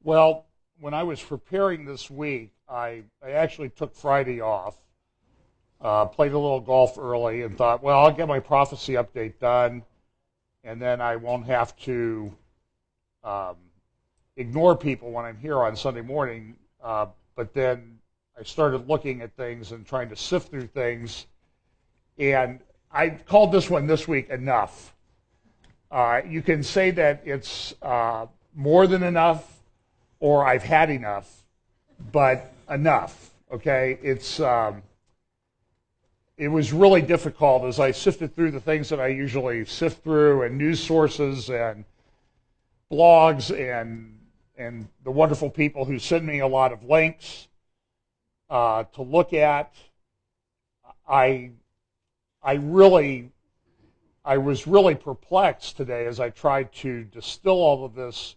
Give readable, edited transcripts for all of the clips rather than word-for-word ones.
Well, when I was preparing this week, I actually took Friday off, played a little golf early, and thought, well, I'll get my prophecy update done, and then I won't have to um, ignore people when I'm here on Sunday morning. But then I started looking at things and trying to sift through things, and I called this one this week Enough. You can say that it's more than enough, or I've had enough, but enough. Okay, it was really difficult as I sifted through the things that I usually sift through, and news sources and blogs and the wonderful people who send me a lot of links to look at. I was really perplexed today as I tried to distill all of this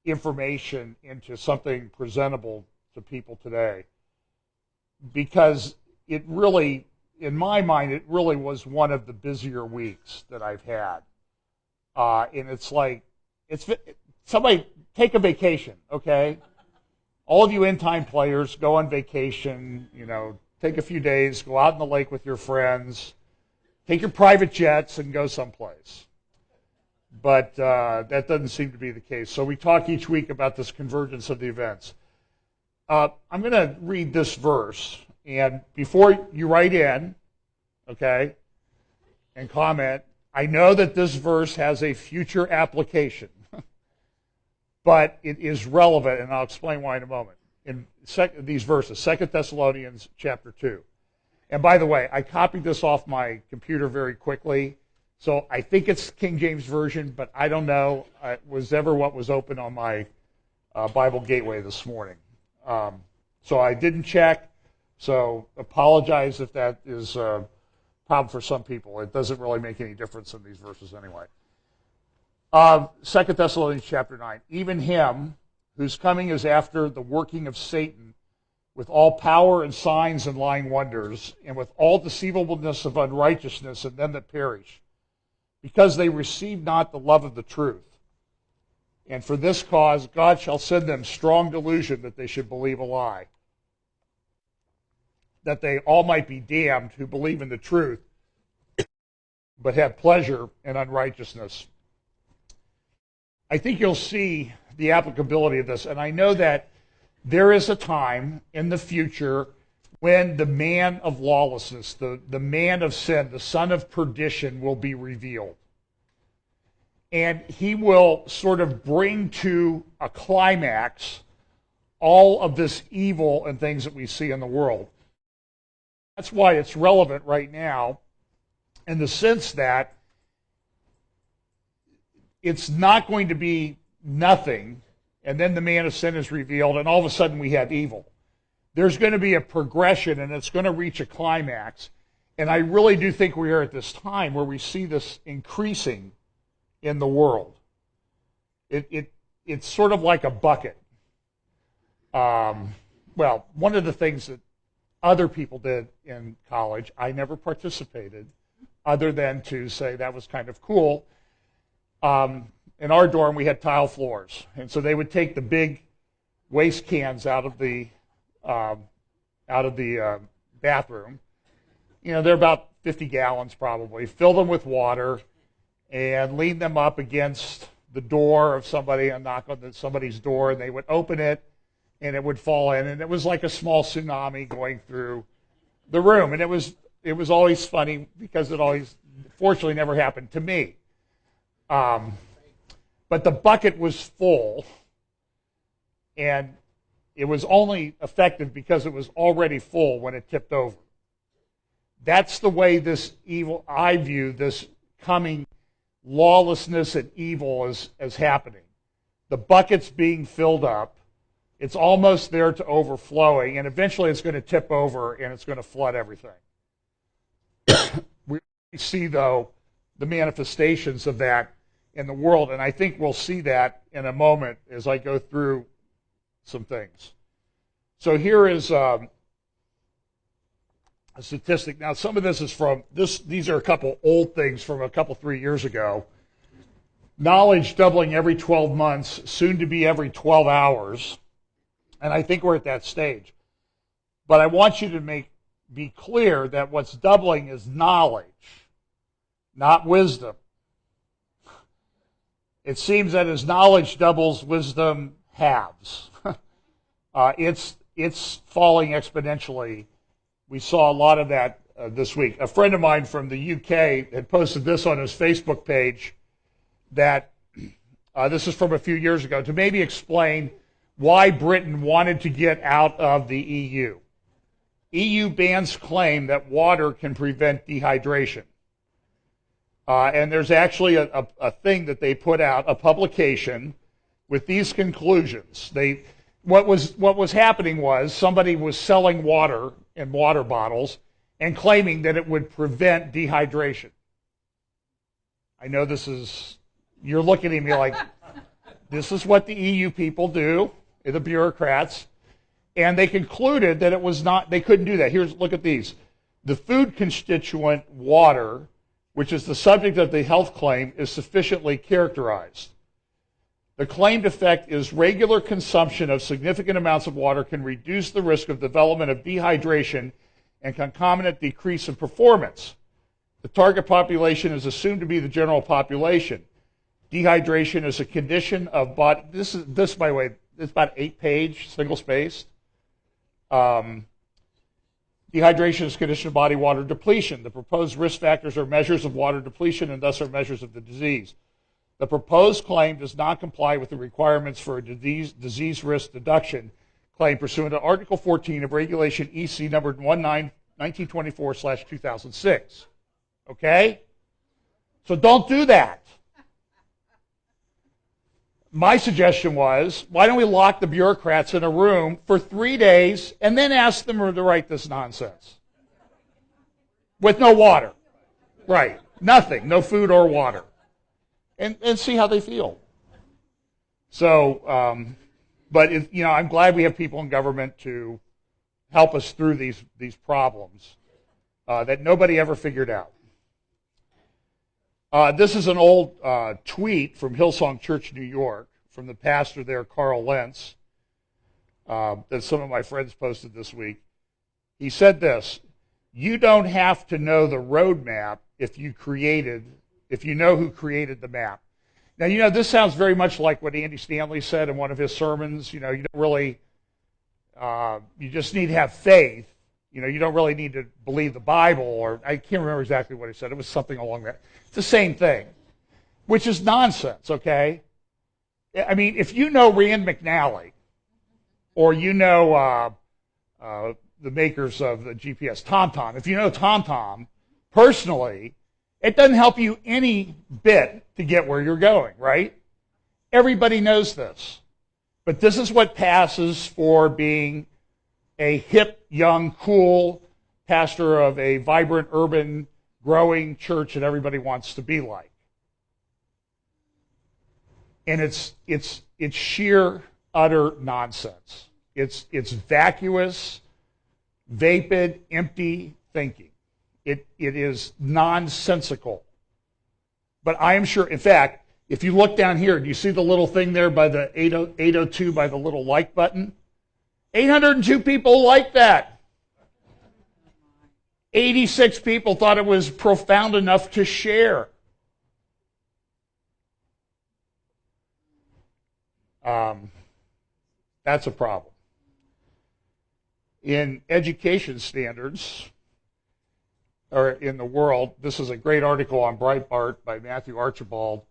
information into something presentable to people today, because it really, in my mind, it really was one of the busier weeks that I've had. And it's like, somebody take a vacation, okay? All of you end-time players, go on vacation, take a few days, go out in the lake with your friends, take your private jets and go someplace. But that doesn't seem to be the case. So we talk each week about this convergence of the events. I'm going to read this verse, and before you write in, okay, and comment, I know that this verse has a future application, but it is relevant, and I'll explain why in a moment. In these verses, 2 Thessalonians chapter 2. And by the way, I copied this off my computer very quickly, so I think it's King James Version, but I don't know. It was ever what was open on my Bible Gateway this morning. So I didn't check, so apologize if that is a problem for some people. It doesn't really make any difference in these verses anyway. 2 Thessalonians chapter 9. Even him whose coming is after the working of Satan, with all power and signs and lying wonders, and with all deceivableness of unrighteousness in them that perish, because they receive not the love of the truth. And for this cause God shall send them strong delusion that they should believe a lie, that they all might be damned who believe in the truth, but have pleasure in unrighteousness. I think you'll see the applicability of this, and I know that there is a time in the future when the man of lawlessness, the man of sin, the son of perdition will be revealed. And he will sort of bring to a climax all of this evil and things that we see in the world. That's why it's relevant right now, in the sense that it's not going to be nothing, and then the man of sin is revealed, and all of a sudden we have evil. There's going to be a progression, and it's going to reach a climax. And I really do think we are at this time where we see this increasing in the world. It's sort of like a bucket. Well, one of the things that other people did in college, I never participated, other than to say that was kind of cool. In our dorm, we had tile floors, and so they would take the big waste cans out of the bathroom. They're about 50 gallons probably. Fill them with water and lean them up against the door of somebody and knock on somebody's door, and they would open it, and it would fall in, and it was like a small tsunami going through the room. And it was always funny because it always, fortunately, never happened to me. But the bucket was full, and it was only effective because it was already full when it tipped over. That's the way this evil, I view this coming lawlessness and evil as happening. The bucket's being filled up. It's almost there to overflowing, and eventually it's going to tip over and it's going to flood everything. We see, though, the manifestations of that in the world, and I think we'll see that in a moment as I go through some things. So here is a statistic. Now, some of this is from these are a couple old things from a couple 3 years ago, knowledge doubling every 12 months, soon to be every 12 hours. And I think we're at that stage. But I want you to be clear that what's doubling is knowledge, not wisdom. It seems that as knowledge doubles, wisdom halves. It's falling exponentially. We saw a lot of that this week. A friend of mine from the UK had posted this on his Facebook page that this is from a few years ago to maybe explain why Britain wanted to get out of the EU. EU bans claim that water can prevent dehydration. And there's actually a thing that they put out, a publication with these conclusions. What was happening was somebody was selling water in water bottles and claiming that it would prevent dehydration. I know you're looking at me like, this is what the EU people do, the bureaucrats, and they concluded that it was not, they couldn't do that. Look at these. The food constituent water, which is the subject of the health claim, is sufficiently characterized. The claimed effect is regular consumption of significant amounts of water can reduce the risk of development of dehydration and concomitant decrease in performance. The target population is assumed to be the general population. Dehydration is a condition of body. This, by the way, it's about 8-page, single-spaced. Dehydration is a condition of body water depletion. The proposed risk factors are measures of water depletion and thus are measures of the disease. The proposed claim does not comply with the requirements for a disease risk deduction claim pursuant to Article 14 of Regulation EC number 1924/2006. Okay? So don't do that. My suggestion was, why don't we lock the bureaucrats in a room for 3 days and then ask them to write this nonsense? With no water. Right. Nothing. No food or water. And see how they feel. So, I'm glad we have people in government to help us through these problems that nobody ever figured out. This is an old tweet from Hillsong Church, New York, from the pastor there, Carl Lentz, that some of my friends posted this week. He said this: "You don't have to know the roadmap if you know who created the map." Now, this sounds very much like what Andy Stanley said in one of his sermons. You don't really, you just need to have faith. You don't really need to believe the Bible, or I can't remember exactly what he said. It was something along that. It's the same thing, which is nonsense, okay? I mean, if you know Rand McNally, or you know the makers of the GPS, TomTom, if you know TomTom personally, it doesn't help you any bit to get where you're going, right? Everybody knows this. But this is what passes for being a hip, young, cool pastor of a vibrant, urban, growing church that everybody wants to be like. And it's sheer, utter nonsense. It's vacuous, vapid, empty thinking. It is nonsensical. But I am sure, in fact, if you look down here, do you see the little thing there by the 802 by the little like button? 802 people liked that. 86 people thought it was profound enough to share. That's a problem. In education standards, or in the world, this is a great article on Breitbart by Matthew Archibald,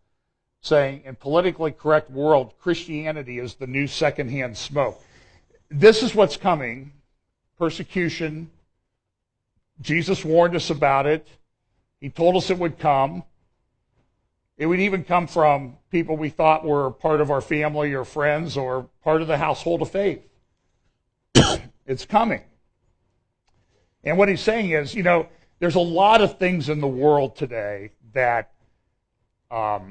saying, in politically correct world, Christianity is the new secondhand smoke. This is what's coming. Persecution. Jesus warned us about it. He told us it would come. It would even come from people we thought were part of our family or friends or part of the household of faith. It's coming. And what he's saying is, there's a lot of things in the world today that are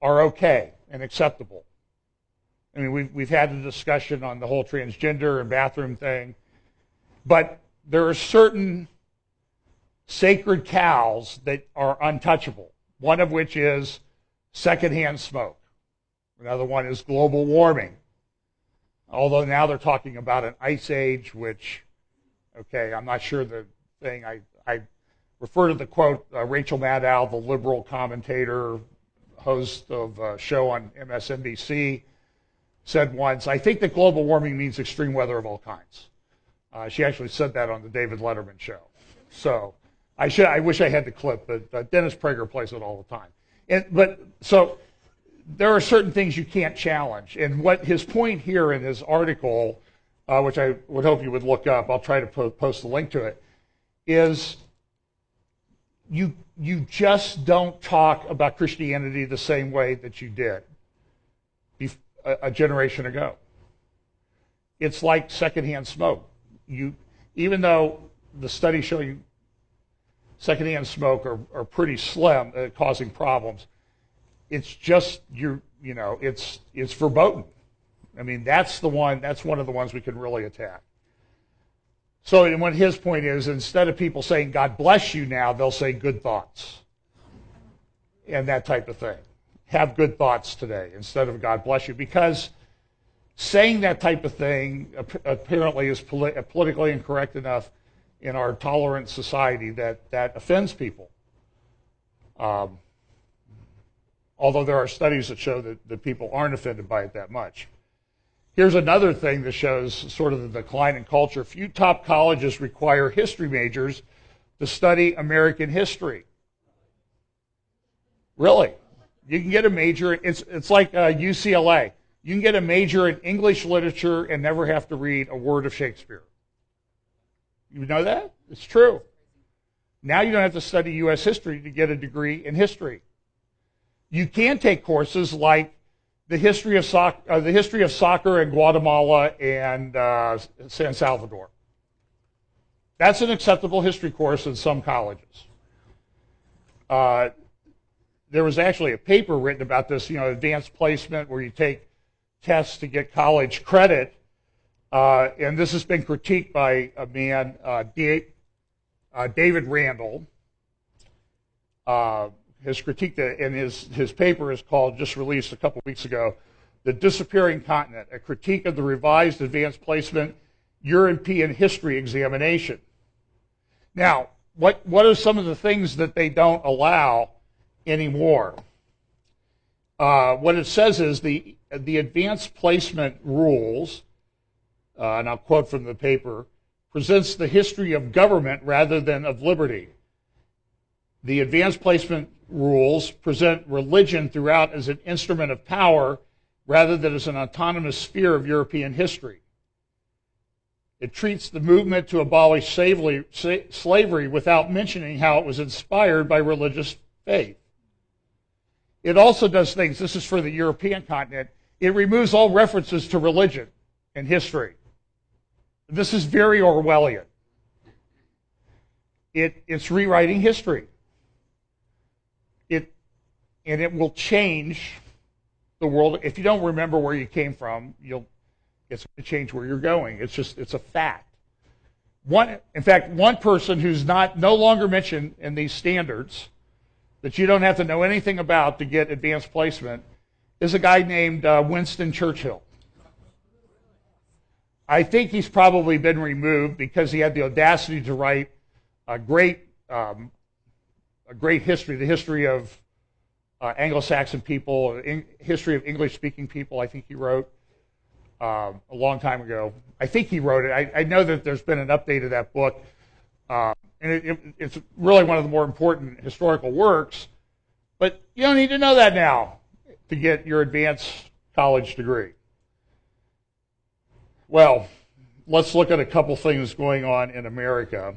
okay and acceptable. I mean, we've had a discussion on the whole transgender and bathroom thing, but there are certain sacred cows that are untouchable, one of which is secondhand smoke. Another one is global warming. Although now they're talking about an ice age, which, okay, I'm not sure the thing. I refer to the quote, Rachel Maddow, the liberal commentator, host of a show on MSNBC, said once, I think that global warming means extreme weather of all kinds. She actually said that on the David Letterman show. So I wish I had the clip, but Dennis Prager plays it all the time. So there are certain things you can't challenge. And what his point here in his article, which I would hope you would look up, I'll try to post the link to it, is you just don't talk about Christianity the same way that you did a generation ago. It's like secondhand smoke. Even though the studies show you secondhand smoke are pretty slim at causing problems, it's just it's verboten. I mean, that's one of the ones we can really attack. So, and what his point is, instead of people saying God bless you now, they'll say good thoughts and that type of thing. Have good thoughts today instead of God bless you, because saying that type of thing apparently is politically incorrect enough in our tolerant society that offends people. Although there are studies that show that people aren't offended by it that much. Here's another thing that shows sort of the decline in culture. Few top colleges require history majors to study American history. Really? You can get a major, it's like UCLA. You can get a major in English literature and never have to read a word of Shakespeare. You know that? It's true. Now you don't have to study U.S. history to get a degree in history. You can take courses like the history of soccer in Guatemala and San Salvador. That's an acceptable history course in some colleges. There was actually a paper written about this, advanced placement, where you take tests to get college credit, and this has been critiqued by a man, David Randall. Has critiqued it, and his paper is called, just released a couple weeks ago, The Disappearing Continent, a critique of the revised advanced placement European history examination. Now, what are some of the things that they don't allow anymore? What it says is the advanced placement rules, and I'll quote from the paper, presents the history of government rather than of liberty. The advanced placement rules present religion throughout as an instrument of power rather than as an autonomous sphere of European history. It treats the movement to abolish slavery without mentioning how it was inspired by religious faith. It also does things, this is for the European continent, it removes all references to religion and history. This is very Orwellian. It's rewriting history. And it will change the world. If you don't remember where you came from, it's going to change where you're going. It's a fact. In fact, one person who's no longer mentioned in these standards that you don't have to know anything about to get advanced placement is a guy named Winston Churchill. I think he's probably been removed because he had the audacity to write a great history, the history of Anglo-Saxon people, history of English-speaking people, I think he wrote a long time ago. I think he wrote it. I know that there's been an update of that book, and it's really one of the more important historical works, but you don't need to know that now to get your advanced college degree. Well, let's look at a couple things going on in America.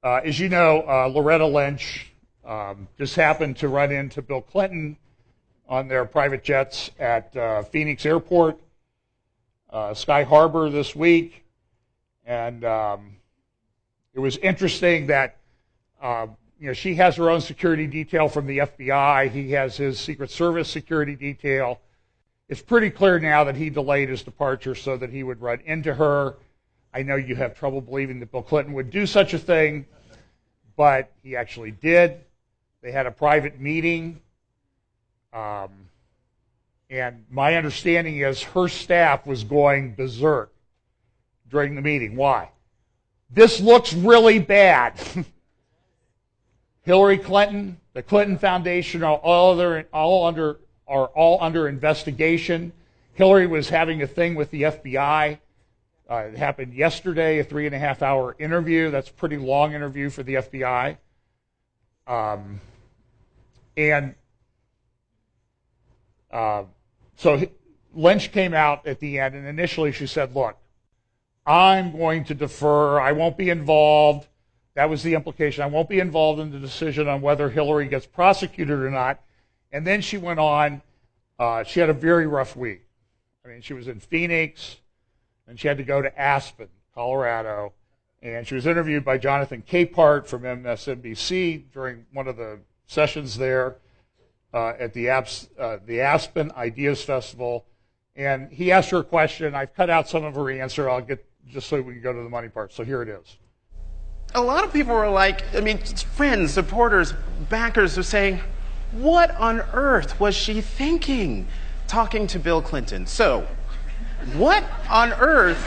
As you know, Loretta Lynch just happened to run into Bill Clinton on their private jets at Phoenix Airport, Sky Harbor this week. And it was interesting that she has her own security detail from the FBI. He has his Secret Service security detail. It's pretty clear now that he delayed his departure so that he would run into her. I know you have trouble believing that Bill Clinton would do such a thing, but he actually did. They had a private meeting. And my understanding is her staff was going berserk during the meeting. Why? This looks really bad. Hillary Clinton, the Clinton Foundation are all under investigation. Hillary was having a thing with the FBI. It happened yesterday, a 3.5-hour interview. That's a pretty long interview for the FBI. So Lynch came out at the end, and initially she said, look, I'm going to defer. I won't be involved. That was the implication. I won't be involved in the decision on whether Hillary gets prosecuted or not. And then she went on. She had a very rough week. I mean, she was in Phoenix, and she had to go to Aspen, Colorado. And she was interviewed by Jonathan Capehart from MSNBC during one of the sessions there at the Aspen Ideas Festival. And he asked her a question. I've cut out some of her answer. I'll get just so we can go to the money part. So here it is. A lot of people were like, I mean, friends, supporters, backers are saying, what on earth was she thinking talking to Bill Clinton? So, what on earth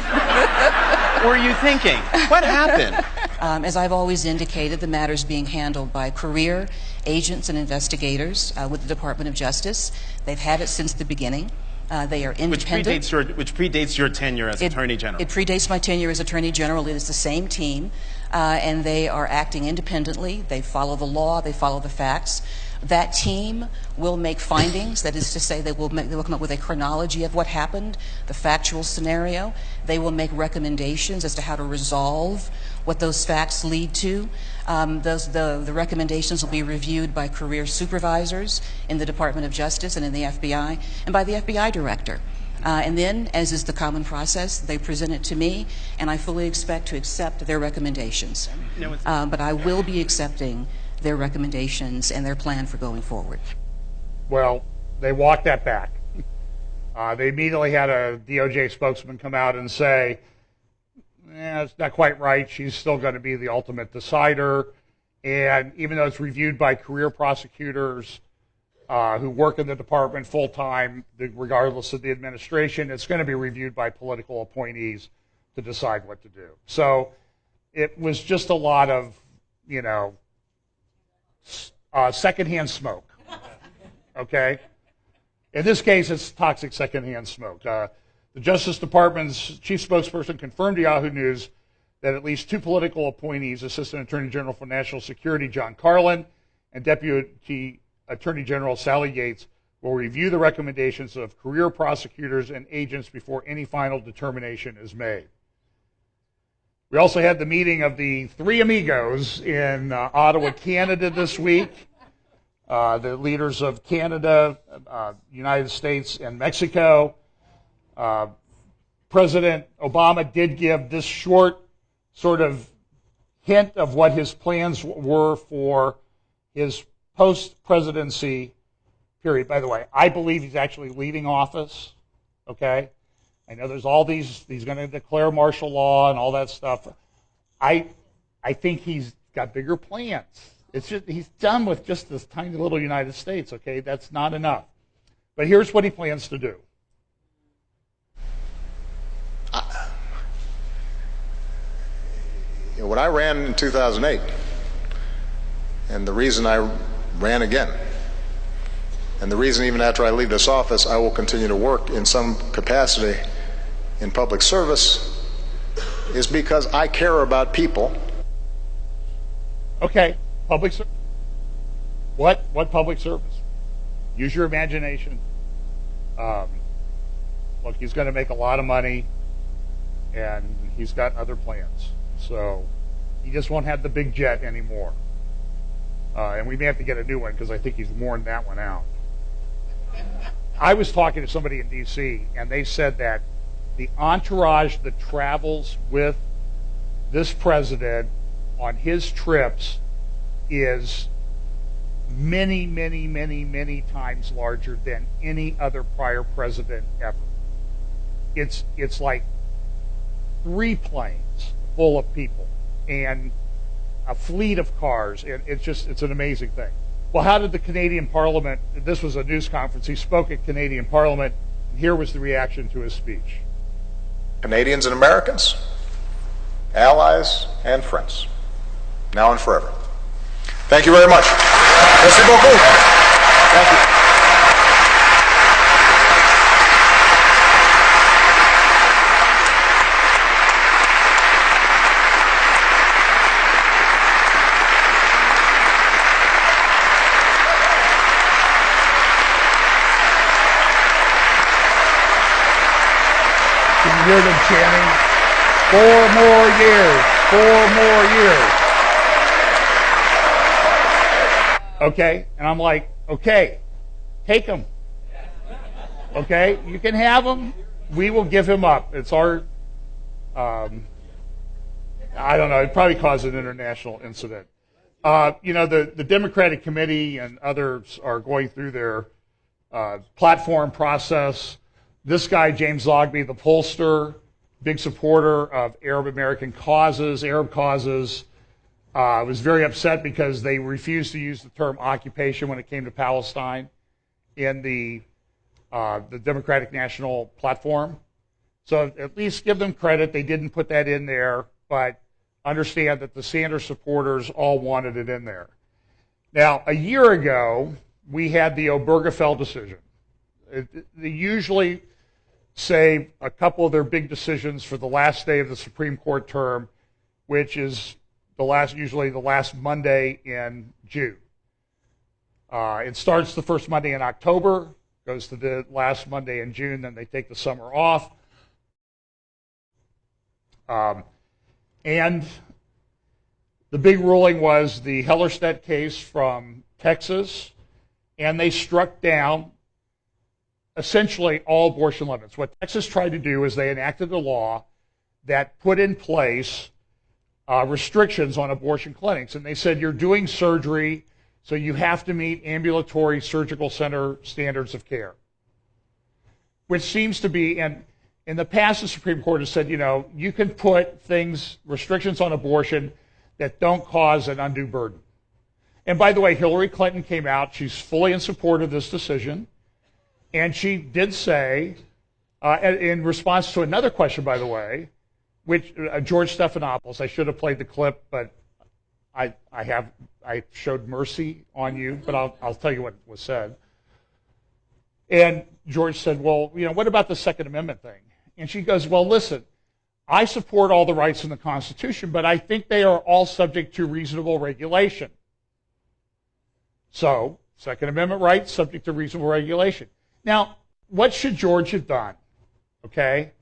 were you thinking? What happened? As I've always indicated, the matter is being handled by career agents and investigators with the Department of Justice. They've had it since the beginning. They are independent. Which predates your tenure as Attorney General. It predates my tenure as Attorney General. It is the same team, and they are acting independently. They follow the law. They follow the facts. That team will make findings. That is to say, they will come up with a chronology of what happened, the factual scenario. They will make recommendations as to how to resolve what those facts lead to. The recommendations will be reviewed by career supervisors in the Department of Justice and in the FBI, and by the FBI director. And then, as is the common process, they present it to me, and I fully expect to accept their recommendations. But I will be accepting their recommendations and their plan for going forward. Well, they walked that back. They immediately had a DOJ spokesman come out and say, it's not quite right. She's still going to be the ultimate decider. And even though it's reviewed by career prosecutors who work in the department full-time, regardless of the administration, it's going to be reviewed by political appointees to decide what to do. So it was just a lot of, secondhand smoke, okay? In this case, it's toxic secondhand smoke. The Justice Department's chief spokesperson confirmed to Yahoo News that at least two political appointees, Assistant Attorney General for National Security John Carlin and Deputy Attorney General Sally Yates, will review the recommendations of career prosecutors and agents before any final determination is made. We also had the meeting of the three amigos in Ottawa, Canada this week. The leaders of Canada, United States, and Mexico. President Obama did give this short sort of hint of what his plans were for his post-presidency period. By the way, I believe he's actually leaving office, okay? I know there's all these, he's going to declare martial law and all that stuff. I think he's got bigger plans. It's just, he's done with just this tiny little United States, okay? That's not enough. But here's what he plans to do. When I ran in 2008, and the reason I ran again, and the reason even after I leave this office I will continue to work in some capacity in public service, is because I care about people. Okay, public service. What public service? Use your imagination. Look, he's going to make a lot of money, and he's got other plans. So he just won't have the big jet anymore. And we may have to get a new one because I think he's worn that one out. I was talking to somebody in D.C., and they said that the entourage that travels with this president on his trips is many, many, many, many times larger than any other prior president ever. It's like 3 planes full of people and a fleet of cars. It's an amazing thing. well, how did the Canadian Parliament, this was a news conference, he spoke at Canadian Parliament, and here was the reaction to his speech. Canadians and Americans, allies and friends, now and forever. Thank you very much. Merci beaucoup. Thank you. Can you hear them chanting? 4 more years, 4 more years. Okay, and I'm like, okay, take him. Okay, you can have him. We will give him up. It's our, I don't know, it probably caused an international incident. You know, the Democratic Committee and others are going through their platform process. This guy, James Zogby, the pollster, big supporter of Arab American causes, Arab causes, was very upset because they refused to use the term occupation when it came to Palestine in the Democratic National Platform. So at least give them credit. They didn't put that in there, but understand that the Sanders supporters all wanted it in there. Now, a year ago, we had the Obergefell decision. They usually say a couple of their big decisions for the last day of the Supreme Court term, which is usually the last Monday in June. It starts the first Monday in October, goes to the last Monday in June, then they take the summer off. And the big ruling was the Hellerstedt case from Texas, and they struck down essentially all abortion limits. What Texas tried to do is they enacted a law that put in place restrictions on abortion clinics. And they said, you're doing surgery, so you have to meet ambulatory surgical center standards of care. Which seems to be, and in the past the Supreme Court has said, you know, you can put restrictions on abortion that don't cause an undue burden. And by the way, Hillary Clinton came out, she's fully in support of this decision. And she did say, in response to another question, by the way, which George Stephanopoulos, I should have played the clip, but I showed mercy on you, but I'll tell you what was said. And George said, well, you know, what about the Second Amendment thing? And she goes, well, listen, I support all the rights in the Constitution, but I think they are all subject to reasonable regulation. So, Second Amendment rights subject to reasonable regulation. Now, what should George have done? Okay?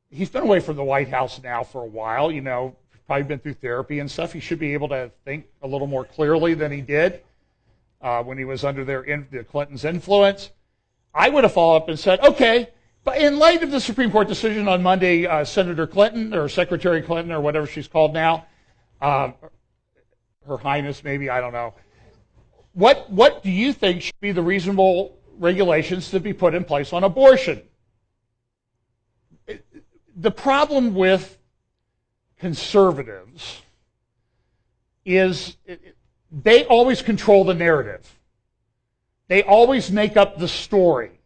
He's been away from the White House now for a while, you know, probably been through therapy and stuff. He should be able to think a little more clearly than he did when he was under the Clintons' influence. I would have followed up and said, okay, but in light of the Supreme Court decision on Monday, Senator Clinton, or Secretary Clinton, or whatever she's called now, Her Highness maybe, I don't know, what do you think should be the reasonable regulations to be put in place on abortion? The problem with conservatives is they always control the narrative. They always make up the story.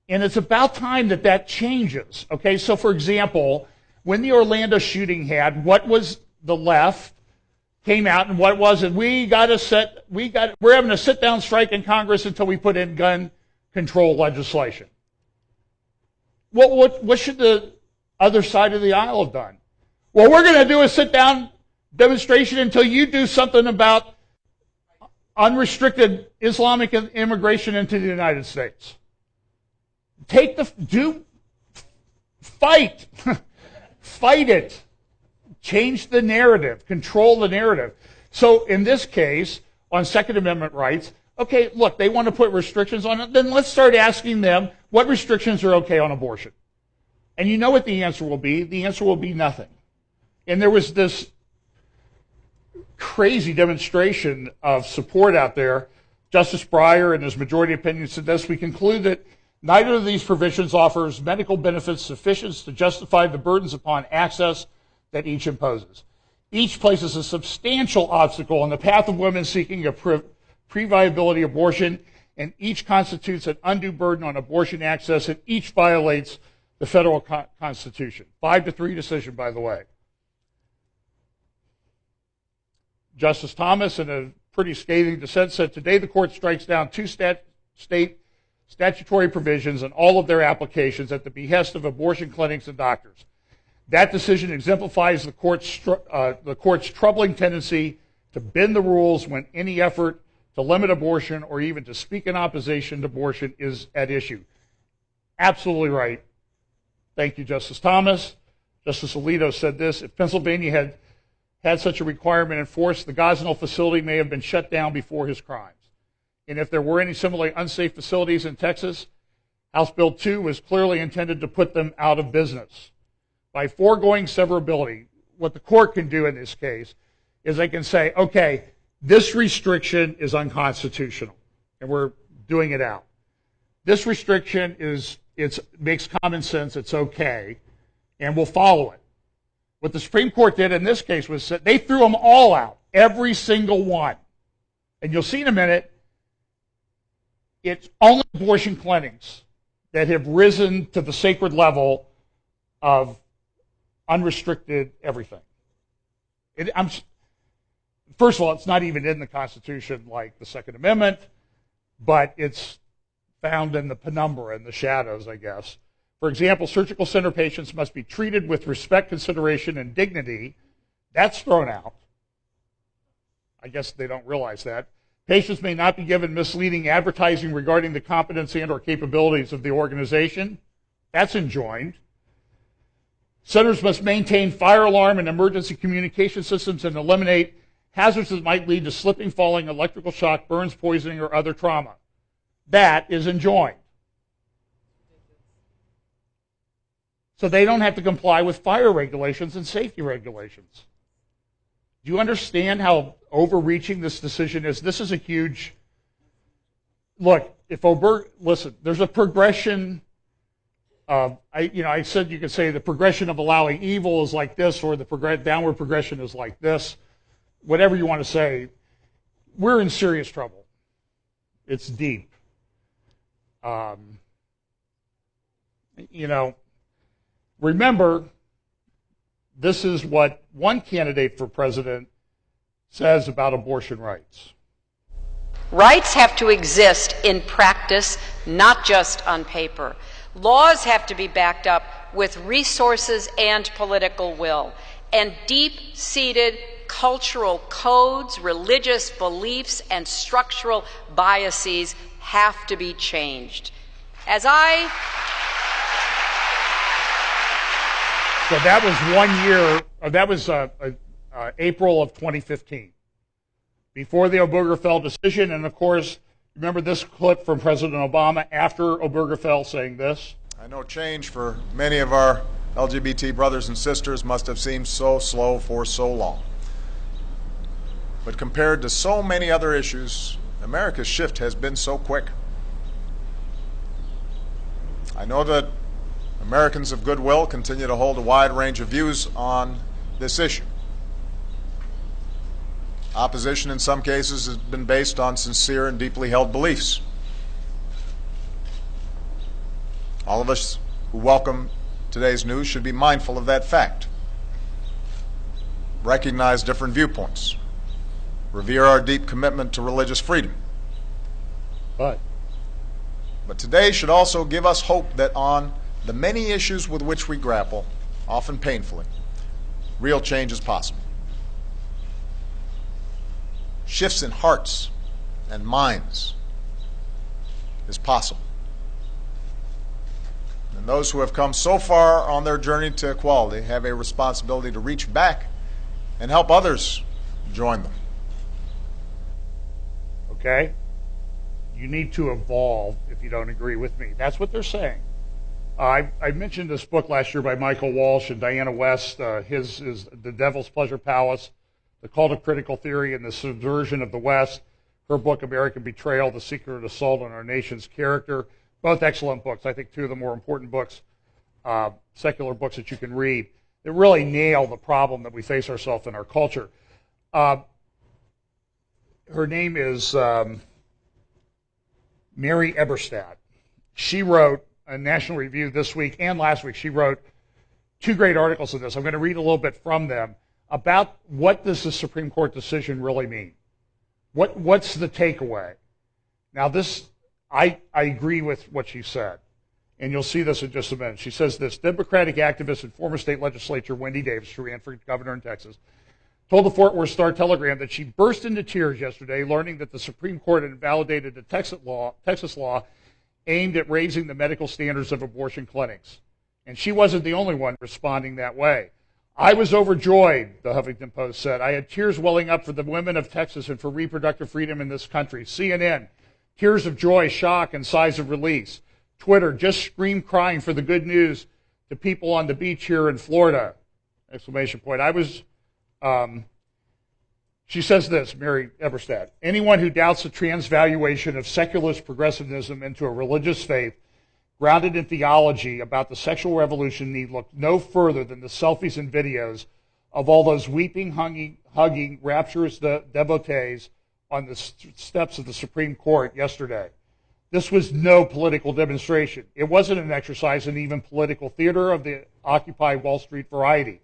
And it's about time that changes. Okay, so for example, when the Orlando shooting what was the left came out and what was it? We're having a sit-down strike in Congress until we put in gun control legislation. What should the other side of the aisle have done? Well, we're going to do a sit-down demonstration until you do something about unrestricted Islamic immigration into the United States. Fight. Fight it. Change the narrative. Control the narrative. So in this case, on Second Amendment rights, okay, look, they want to put restrictions on it, then let's start asking them what restrictions are okay on abortion. And you know what the answer will be? The answer will be nothing. And there was this crazy demonstration of support out there. Justice Breyer, in his majority opinion, said this: we conclude that neither of these provisions offers medical benefits sufficient to justify the burdens upon access that each imposes. Each places a substantial obstacle in the path of women seeking a pre-viability abortion, and each constitutes an undue burden on abortion access, and each violates the federal Constitution. 5-3 decision, by the way. Justice Thomas, in a pretty scathing dissent, said, today the court strikes down two state statutory provisions and all of their applications at the behest of abortion clinics and doctors. That decision exemplifies the court's troubling tendency to bend the rules when any effort to limit abortion or even to speak in opposition to abortion is at issue. Absolutely right. Thank you, Justice Thomas. Justice Alito said this: if Pennsylvania had such a requirement enforced, the Gosnell facility may have been shut down before his crimes. And if there were any similarly unsafe facilities in Texas, House Bill 2 was clearly intended to put them out of business. By foregoing severability, what the court can do in this case is they can say, okay, this restriction is unconstitutional, and we're doing it out. This restriction makes common sense, it's okay, and we'll follow it. What the Supreme Court did in this case was they threw them all out, every single one. And you'll see in a minute, it's only abortion clinics that have risen to the sacred level of unrestricted everything. First of all, it's not even in the Constitution like the Second Amendment, but it's found in the penumbra, in the shadows, I guess. For example, surgical center patients must be treated with respect, consideration, and dignity. That's thrown out. I guess they don't realize that. Patients may not be given misleading advertising regarding the competency and/or capabilities of the organization. That's enjoined. Centers must maintain fire alarm and emergency communication systems and eliminate hazards that might lead to slipping, falling, electrical shock, burns, poisoning, or other trauma. That is enjoined. So they don't have to comply with fire regulations and safety regulations. Do you understand how overreaching this decision is? This is a huge... Look, listen, there's a progression of, I said you could say the progression of allowing evil is like this, or the downward progression is like this. Whatever you want to say, we're in serious trouble. It's deep. Remember, this is what one candidate for president says about abortion rights. Rights have to exist in practice, not just on paper. Laws have to be backed up with resources and political will. And deep-seated cultural codes, religious beliefs, and structural biases have to be changed. So that was 1 year, that was April of 2015, before the Obergefell decision. And of course, remember this clip from President Obama after Obergefell saying this? I know change for many of our LGBT brothers and sisters must have seemed so slow for so long. But compared to so many other issues, America's shift has been so quick. I know that Americans of goodwill continue to hold a wide range of views on this issue. Opposition in some cases has been based on sincere and deeply held beliefs. All of us who welcome today's news should be mindful of that fact. Recognize different viewpoints. Revere our deep commitment to religious freedom. But today should also give us hope that on the many issues with which we grapple, often painfully, real change is possible. Shifts in hearts and minds is possible. And those who have come so far on their journey to equality have a responsibility to reach back and help others join them. Okay? You need to evolve if you don't agree with me. That's what they're saying. I mentioned this book last year by Michael Walsh and Diana West. His is The Devil's Pleasure Palace, The Cult of Critical Theory and the Subversion of the West. Her book, American Betrayal, The Secret Assault on Our Nation's Character. Both excellent books. I think two of the more important books, secular books that you can read. that really nail the problem that we face ourselves in our culture. Her name is Mary Eberstadt. She wrote a National Review this week and last week. She wrote 2 great articles on this. I'm going to read a little bit from them about what does the Supreme Court decision really mean. What's the takeaway? Now this, I agree with what she said, and you'll see this in just a minute. She says this: Democratic activist and former state legislator Wendy Davis, who ran for governor in Texas, told the Fort Worth Star-Telegram that she burst into tears yesterday learning that the Supreme Court had invalidated a Texas law aimed at raising the medical standards of abortion clinics. And she wasn't the only one responding that way. I was overjoyed, the Huffington Post said. I had tears welling up for the women of Texas and for reproductive freedom in this country. CNN, tears of joy, shock, and sighs of release. Twitter, just screamed crying for the good news to people on the beach here in Florida. Exclamation point. She says this, Mary Eberstadt: anyone who doubts the transvaluation of secularist progressivism into a religious faith grounded in theology about the sexual revolution need look no further than the selfies and videos of all those weeping, hugging, rapturous devotees on the steps of the Supreme Court yesterday. This was no political demonstration. It wasn't an exercise in even political theater of the Occupy Wall Street variety.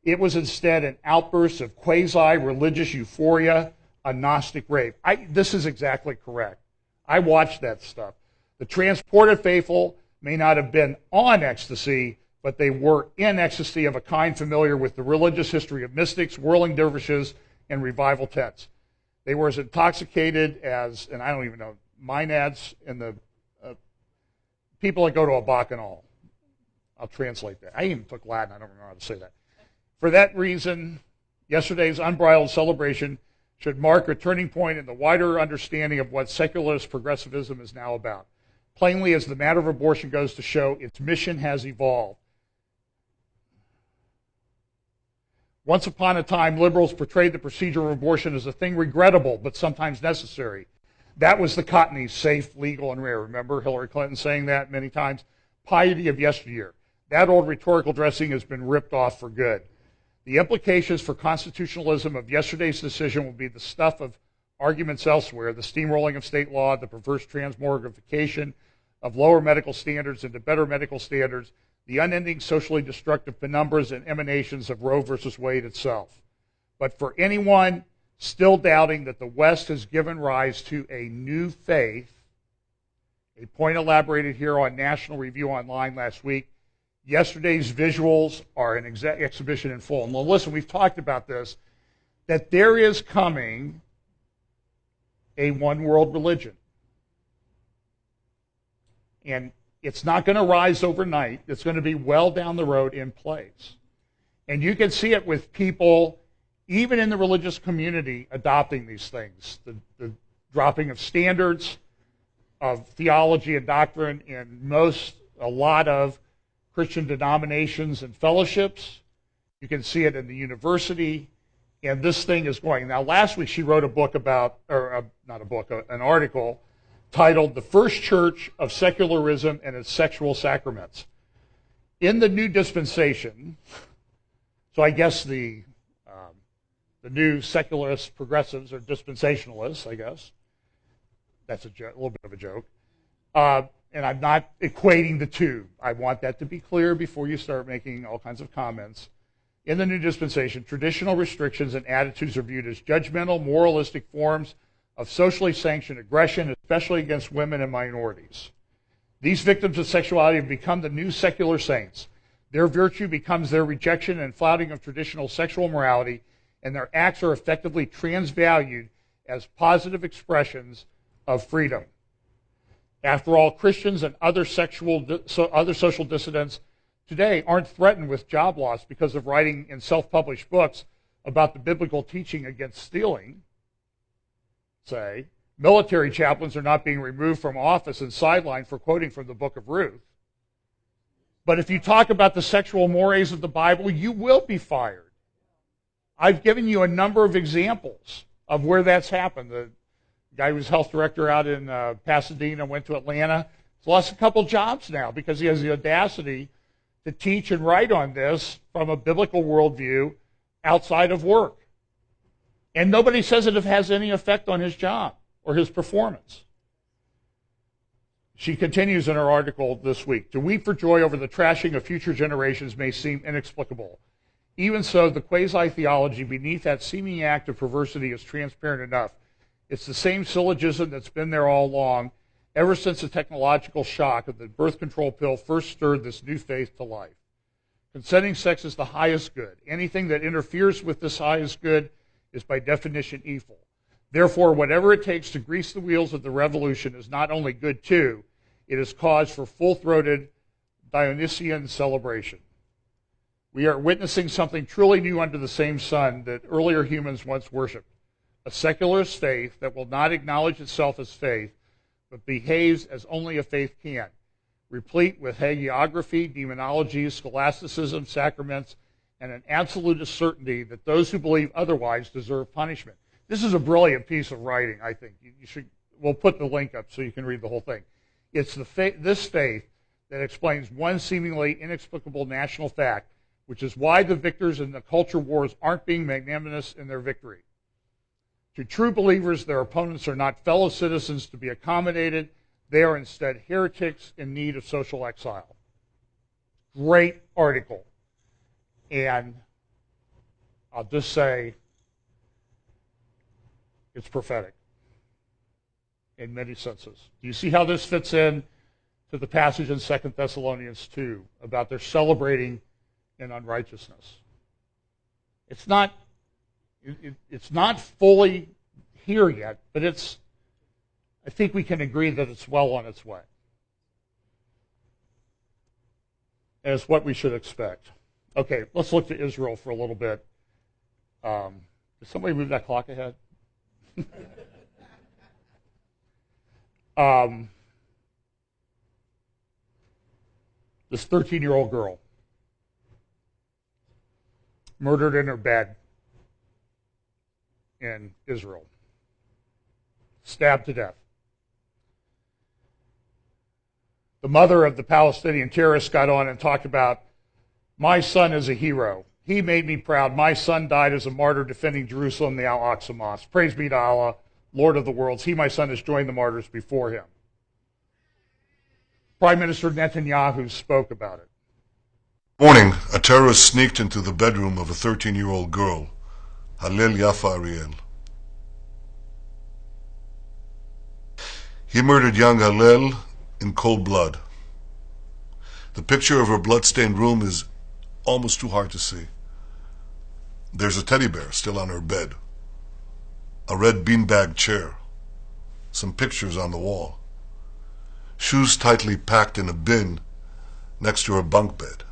It was instead an outburst of quasi-religious euphoria, a Gnostic rave. This is exactly correct. I watched that stuff. The transported faithful may not have been on ecstasy, but they were in ecstasy of a kind familiar with the religious history of mystics, whirling dervishes, and revival tents. They were as intoxicated as, and I don't even know, Maenads and the people that go to a bacchanal. I'll translate that. I even took Latin. I don't know how to say that. For that reason, yesterday's unbridled celebration should mark a turning point in the wider understanding of what secularist progressivism is now about. Plainly, as the matter of abortion goes to show, its mission has evolved. Once upon a time, liberals portrayed the procedure of abortion as a thing regrettable, but sometimes necessary. That was the cottony, safe, legal, and rare. Remember Hillary Clinton saying that many times? Piety of yesteryear. That old rhetorical dressing has been ripped off for good. The implications for constitutionalism of yesterday's decision will be the stuff of arguments elsewhere, the steamrolling of state law, the perverse transmogrification of lower medical standards into better medical standards, the unending socially destructive penumbras and emanations of Roe versus Wade itself. But for anyone still doubting that the West has given rise to a new faith, a point elaborated here on National Review Online last week, yesterday's visuals are an exhibition in full. And listen, we've talked about this, that there is coming a one-world religion. And it's not going to rise overnight. It's going to be well down the road in place. And you can see it with people, even in the religious community, adopting these things. The dropping of standards of theology and doctrine in a lot of Christian denominations and fellowships. You can see it in the university. And this thing is going. Now, last week she wrote a book about, an article titled "The First Church of Secularism and Its Sexual Sacraments." In the new dispensation, so I guess the new secularists, progressives, are dispensationalists, I guess. That's a little bit of a joke. And I'm not equating the two. I want that to be clear before you start making all kinds of comments. In the new dispensation, traditional restrictions and attitudes are viewed as judgmental, moralistic forms of socially sanctioned aggression, especially against women and minorities. These victims of sexuality have become the new secular saints. Their virtue becomes their rejection and flouting of traditional sexual morality, and their acts are effectively transvalued as positive expressions of freedom. After all, Christians and other social dissidents today aren't threatened with job loss because of writing in self-published books about the biblical teaching against stealing. Say, military chaplains are not being removed from office and sidelined for quoting from the book of Ruth. But if you talk about the sexual mores of the Bible, you will be fired. I've given you a number of examples of where that's happened. The guy who was health director out in Pasadena went to Atlanta. He's lost a couple jobs now because he has the audacity to teach and write on this from a biblical worldview outside of work. And nobody says it has any effect on his job or his performance. She continues in her article this week, to weep for joy over the trashing of future generations may seem inexplicable. Even so, the quasi-theology beneath that seeming act of perversity is transparent enough. It's the same syllogism that's been there all along, ever since the technological shock of the birth control pill first stirred this new faith to life. Consenting sex is the highest good. Anything that interferes with this highest good is by definition evil. Therefore, whatever it takes to grease the wheels of the revolution is not only good too, it is cause for full-throated Dionysian celebration. We are witnessing something truly new under the same sun that earlier humans once worshipped, a secularist faith that will not acknowledge itself as faith, but behaves as only a faith can, replete with hagiography, demonology, scholasticism, sacraments, and an absolutist certainty that those who believe otherwise deserve punishment. This is a brilliant piece of writing, I think. We'll put the link up so you can read the whole thing. It's this faith that explains one seemingly inexplicable national fact, which is why the victors in the culture wars aren't being magnanimous in their victory. To true believers, their opponents are not fellow citizens to be accommodated. They are instead heretics in need of social exile. Great article. And I'll just say it's prophetic in many senses. Do you see how this fits in to the passage in 2 Thessalonians 2 about their celebrating in unrighteousness? It's not fully here yet, but I think we can agree that it's well on its way. And it's what we should expect. Okay, let's look to Israel for a little bit. Did somebody move that clock ahead? This 13-year-old girl murdered in her bed in Israel, stabbed to death. The mother of the Palestinian terrorist got on and talked about, my son is a hero. He made me proud. My son died as a martyr defending Jerusalem, the Al-Aqsa Mosque. Praise be to Allah, Lord of the worlds. He, my son, has joined the martyrs before him. Prime Minister Netanyahu spoke about it. Morning, a terrorist sneaked into the bedroom of a 13-year-old girl, Hillel Yaffe Ariel. He murdered young Hillel in cold blood. The picture of her blood-stained room is almost too hard to see. There's a teddy bear still on her bed, a red beanbag chair, some pictures on the wall, shoes tightly packed in a bin next to her bunk bed.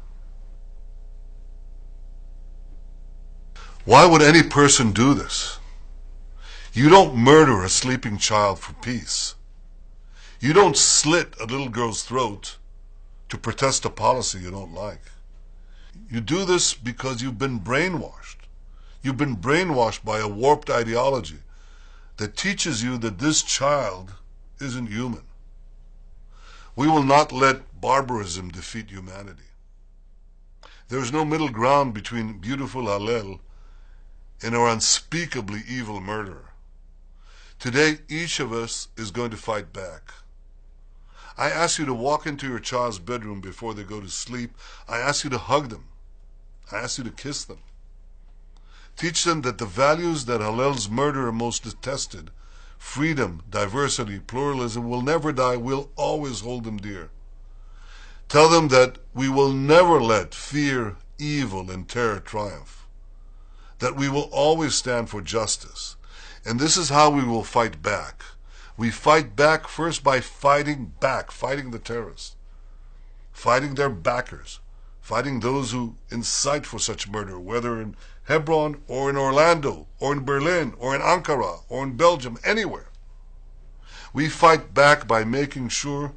Why would any person do this? You don't murder a sleeping child for peace. You don't slit a little girl's throat to protest a policy you don't like. You do this because you've been brainwashed. You've been brainwashed by a warped ideology that teaches you that this child isn't human. We will not let barbarism defeat humanity. There is no middle ground between beautiful Hillel and our unspeakably evil murderer. Today, each of us is going to fight back. I ask you to walk into your child's bedroom before they go to sleep. I ask you to hug them. I ask you to kiss them. Teach them that the values that Hillel's murderer most detested, freedom, diversity, pluralism, will never die. We'll always hold them dear. Tell them that we will never let fear, evil, and terror triumph. That we will always stand for justice. And this is how we will fight back. We fight back first by fighting back, fighting the terrorists, fighting their backers, fighting those who incite for such murder, whether in Hebron or in Orlando or in Berlin or in Ankara or in Belgium, anywhere. We fight back by making sure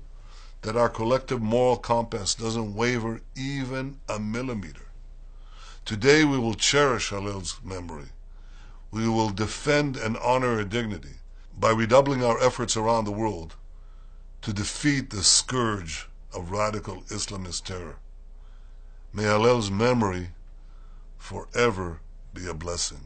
that our collective moral compass doesn't waver even a millimeter. Today we will cherish Hillel's memory. We will defend and honor her dignity by redoubling our efforts around the world to defeat the scourge of radical Islamist terror. May Hillel's memory forever be a blessing.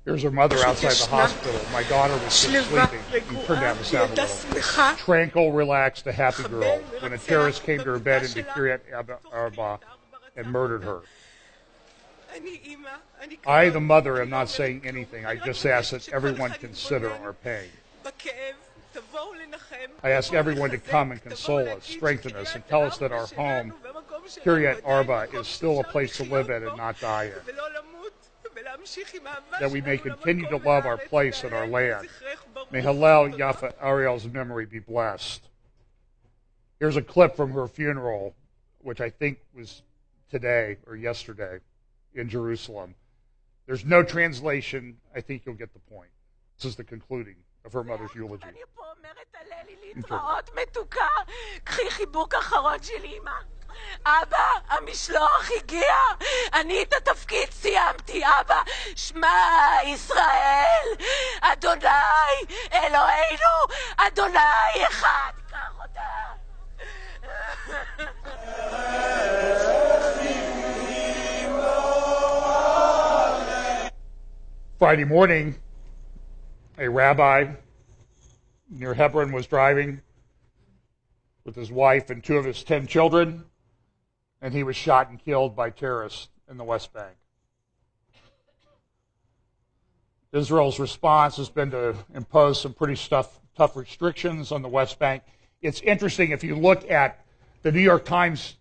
Here's her mother outside the hospital. My daughter was just sleeping. You turn down the sound a little. Tranquil, relaxed, a happy girl. When a terrorist came to her bed in Kiryat Arba and murdered her. I, the mother, am not saying anything. I just ask that everyone consider our pain. I ask everyone to come and console us, strengthen us, and tell us that our home, Kiryat Arba, is still a place to live in and not die in. That we may continue to love our place and our land. May Hillel Yaffe Ariel's memory be blessed. Here's a clip from her funeral, which I think was today or yesterday in Jerusalem. There's no translation. I think you'll get the point. This is the concluding of her mother's eulogy. אבא, המשלוח הגיע, אני את התפקיד סיימתי, אבא, שמע ישראל, אדוני, אלוהינו, אדוני אחד, קח אותה. Friday morning, a rabbi near Hebron was driving with his wife and 2 of his 10 children, and he was shot and killed by terrorists in the West Bank. Israel's response has been to impose some pretty tough restrictions on the West Bank. It's interesting, if you look at the New York Times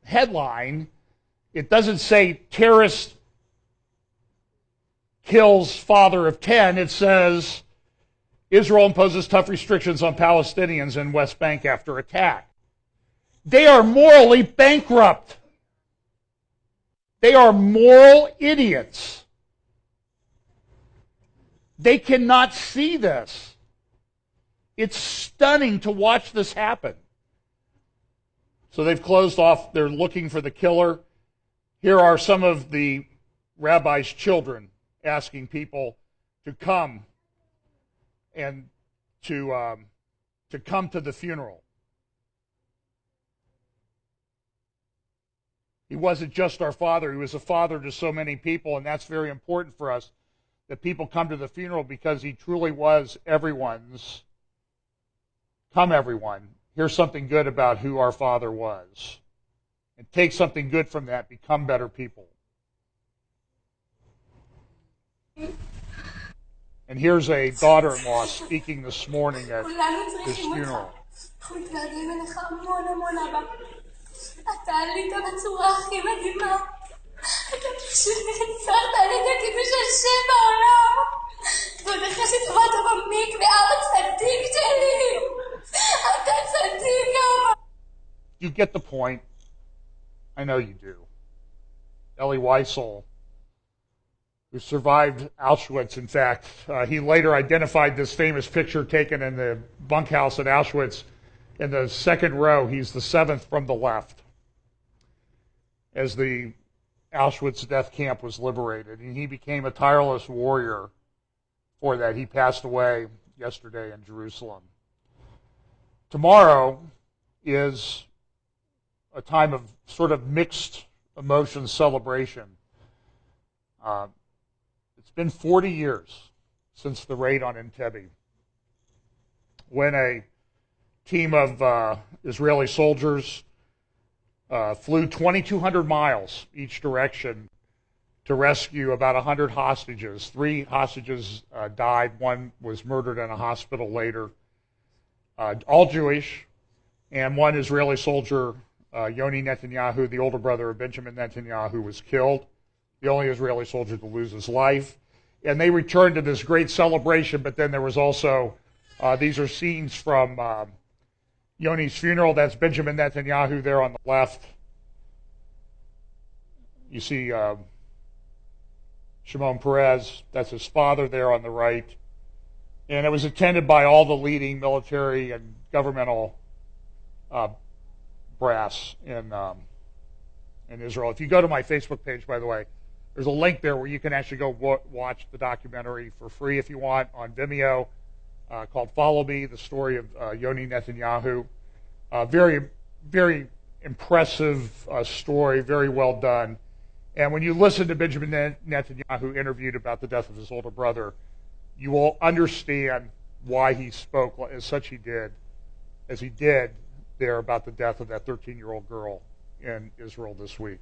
headline, it doesn't say terrorist kills father of 10. It says Israel imposes tough restrictions on Palestinians in West Bank after attack. They are morally bankrupt. They are moral idiots. They cannot see this. It's stunning to watch this happen. So they've closed off. They're looking for the killer. Here are some of the rabbi's children asking people to come and to come to the funeral. He wasn't just our father. He was a father to so many people, and that's very important for us, that people come to the funeral because he truly was everyone's. Come, everyone. Here's something good about who our father was. And take something good from that. Become better people. And here's a daughter-in-law speaking this morning at his funeral. אתה עלית בצורה הכי מדהימה. אתה פשוט נעצרת על ידי קידוש השם בעולם. תודך שטבעת במקווה, אבא צדיק שלי. אתה צדיק, אבא. You get the point. I know you do. Elie Wiesel, who survived Auschwitz, in fact, he later identified this famous picture taken in the bunkhouse at Auschwitz. In the second row, he's the 7th from the left, as the Auschwitz death camp was liberated. And he became a tireless warrior for that. He passed away yesterday in Jerusalem. Tomorrow is a time of sort of mixed emotion celebration. It's been 40 years since the raid on Entebbe, when a team of Israeli soldiers flew 2,200 miles each direction to rescue about 100 hostages. 3 hostages died. 1 was murdered in a hospital later. All Jewish, and 1 Israeli soldier, Yoni Netanyahu, the older brother of Benjamin Netanyahu, was killed. The only Israeli soldier to lose his life. And they returned to this great celebration, but then there was also, these are scenes from Yoni's funeral. That's Benjamin Netanyahu there on the left. You see Shimon Peres, that's his father there on the right. And it was attended by all the leading military and governmental brass in Israel. If you go to my Facebook page, by the way, there's a link there where you can actually go watch the documentary for free if you want on Vimeo, called Follow Me, the story of Yoni Netanyahu. Very, very impressive story, very well done. And when you listen to Benjamin Netanyahu interviewed about the death of his older brother, you will understand why he spoke as he did there about the death of that 13-year-old girl in Israel this week.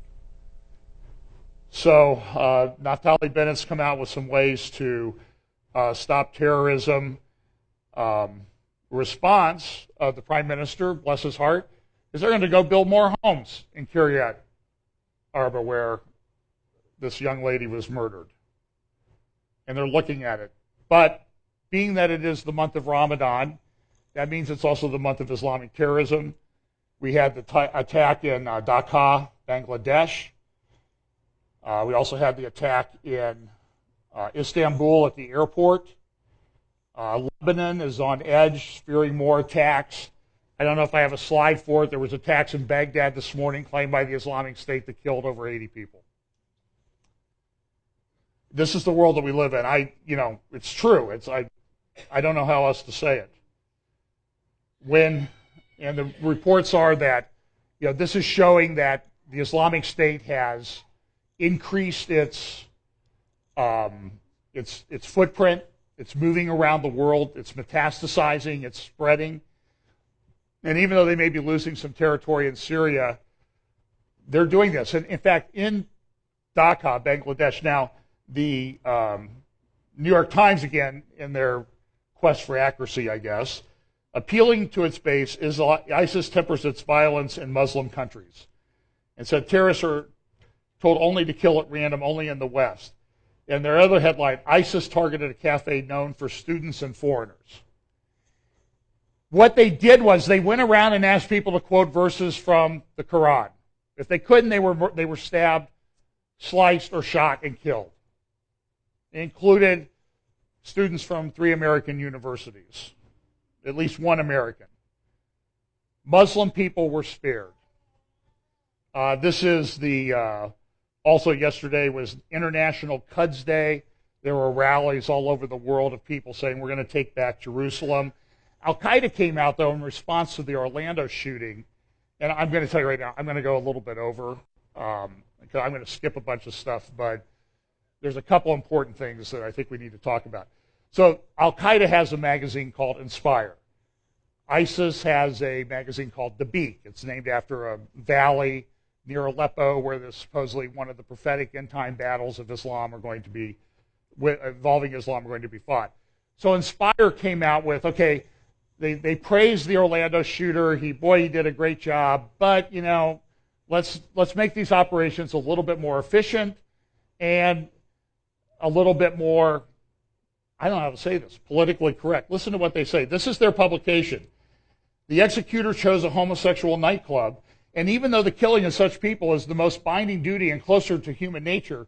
So Naftali Bennett's come out with some ways to stop terrorism. Response of the Prime Minister, bless his heart, is they're going to go build more homes in Kiryat Arba where this young lady was murdered. And they're looking at it. But being that it is the month of Ramadan, that means it's also the month of Islamic terrorism. We had the attack in Dhaka, Bangladesh. We also had the attack in Istanbul at the airport. Lebanon is on edge, fearing more attacks. I don't know if I have a slide for it. There was attacks in Baghdad this morning claimed by the Islamic State that killed over 80 people. This is the world that we live in. It's true. I don't know how else to say it. And the reports are that, this is showing that the Islamic State has increased its footprint. It's moving around the world. It's metastasizing. It's spreading. And even though they may be losing some territory in Syria, they're doing this. And in fact, in Dhaka, Bangladesh, now the New York Times, again, in their quest for accuracy, I guess, appealing to its base, is ISIS tempers its violence in Muslim countries. And said terrorists are told only to kill at random, only in the West. And their other headline, ISIS targeted a cafe known for students and foreigners. What they did was they went around and asked people to quote verses from the Quran. If they couldn't, they were stabbed, sliced, or shot and killed. It included students from 3 American universities, at least 1 American. Muslim people were spared. This is also yesterday was International Quds Day. There were rallies all over the world of people saying we're going to take back Jerusalem. Al-Qaeda came out, though, in response to the Orlando shooting, and I'm going to tell you right now, I'm going to go a little bit over, because I'm going to skip a bunch of stuff, but there's a couple important things that I think we need to talk about. So Al-Qaeda has a magazine called Inspire. ISIS has a magazine called The Beak. It's named after a valley near Aleppo where there's supposedly one of the prophetic end-time battles of Islam involving Islam are going to be fought. So Inspire came out with, okay, they praised the Orlando shooter. He did a great job, but, let's make these operations a little bit more efficient and a little bit more, I don't know how to say this, politically correct. Listen to what they say. This is their publication. The executor chose a homosexual nightclub, and even though the killing of such people is the most binding duty and closer to human nature,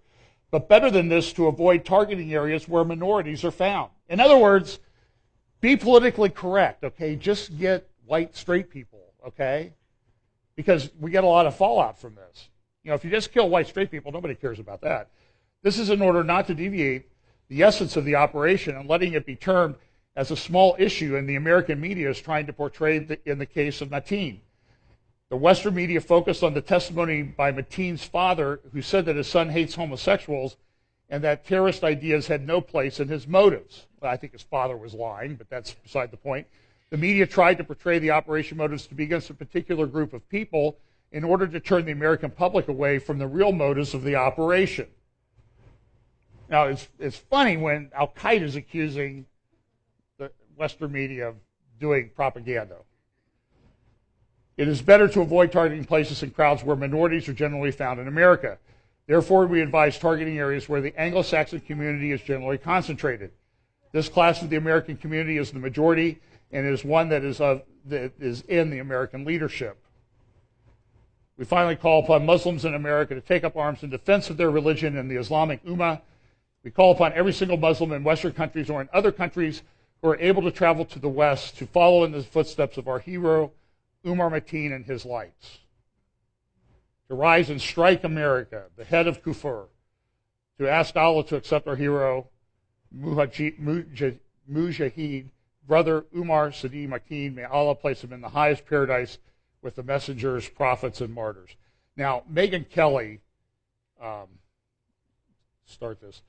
but better than this to avoid targeting areas where minorities are found. In other words, be politically correct, okay? Just get white, straight people, okay? Because we get a lot of fallout from this. If you just kill white, straight people, nobody cares about that. This is in order not to deviate the essence of the operation and letting it be termed as a small issue, and the American media is trying to portray in the case of Mateen. The Western media focused on the testimony by Mateen's father, who said that his son hates homosexuals and that terrorist ideas had no place in his motives. Well, I think his father was lying, but that's beside the point. The media tried to portray the operation motives to be against a particular group of people in order to turn the American public away from the real motives of the operation. Now, it's funny when Al-Qaeda is accusing the Western media of doing propaganda. It is better to avoid targeting places and crowds where minorities are generally found in America. Therefore, we advise targeting areas where the Anglo-Saxon community is generally concentrated. This class of the American community is the majority and is one that is in the American leadership. We finally call upon Muslims in America to take up arms in defense of their religion and the Islamic Ummah. We call upon every single Muslim in Western countries or in other countries who are able to travel to the West to follow in the footsteps of our hero, Umar Mateen, and his lights. To rise and strike America, the head of Kufr, to ask Allah to accept our hero, Mujahid, brother Umar Sadi Mateen, may Allah place him in the highest paradise with the messengers, prophets, and martyrs. Now, Megyn Kelly, start this.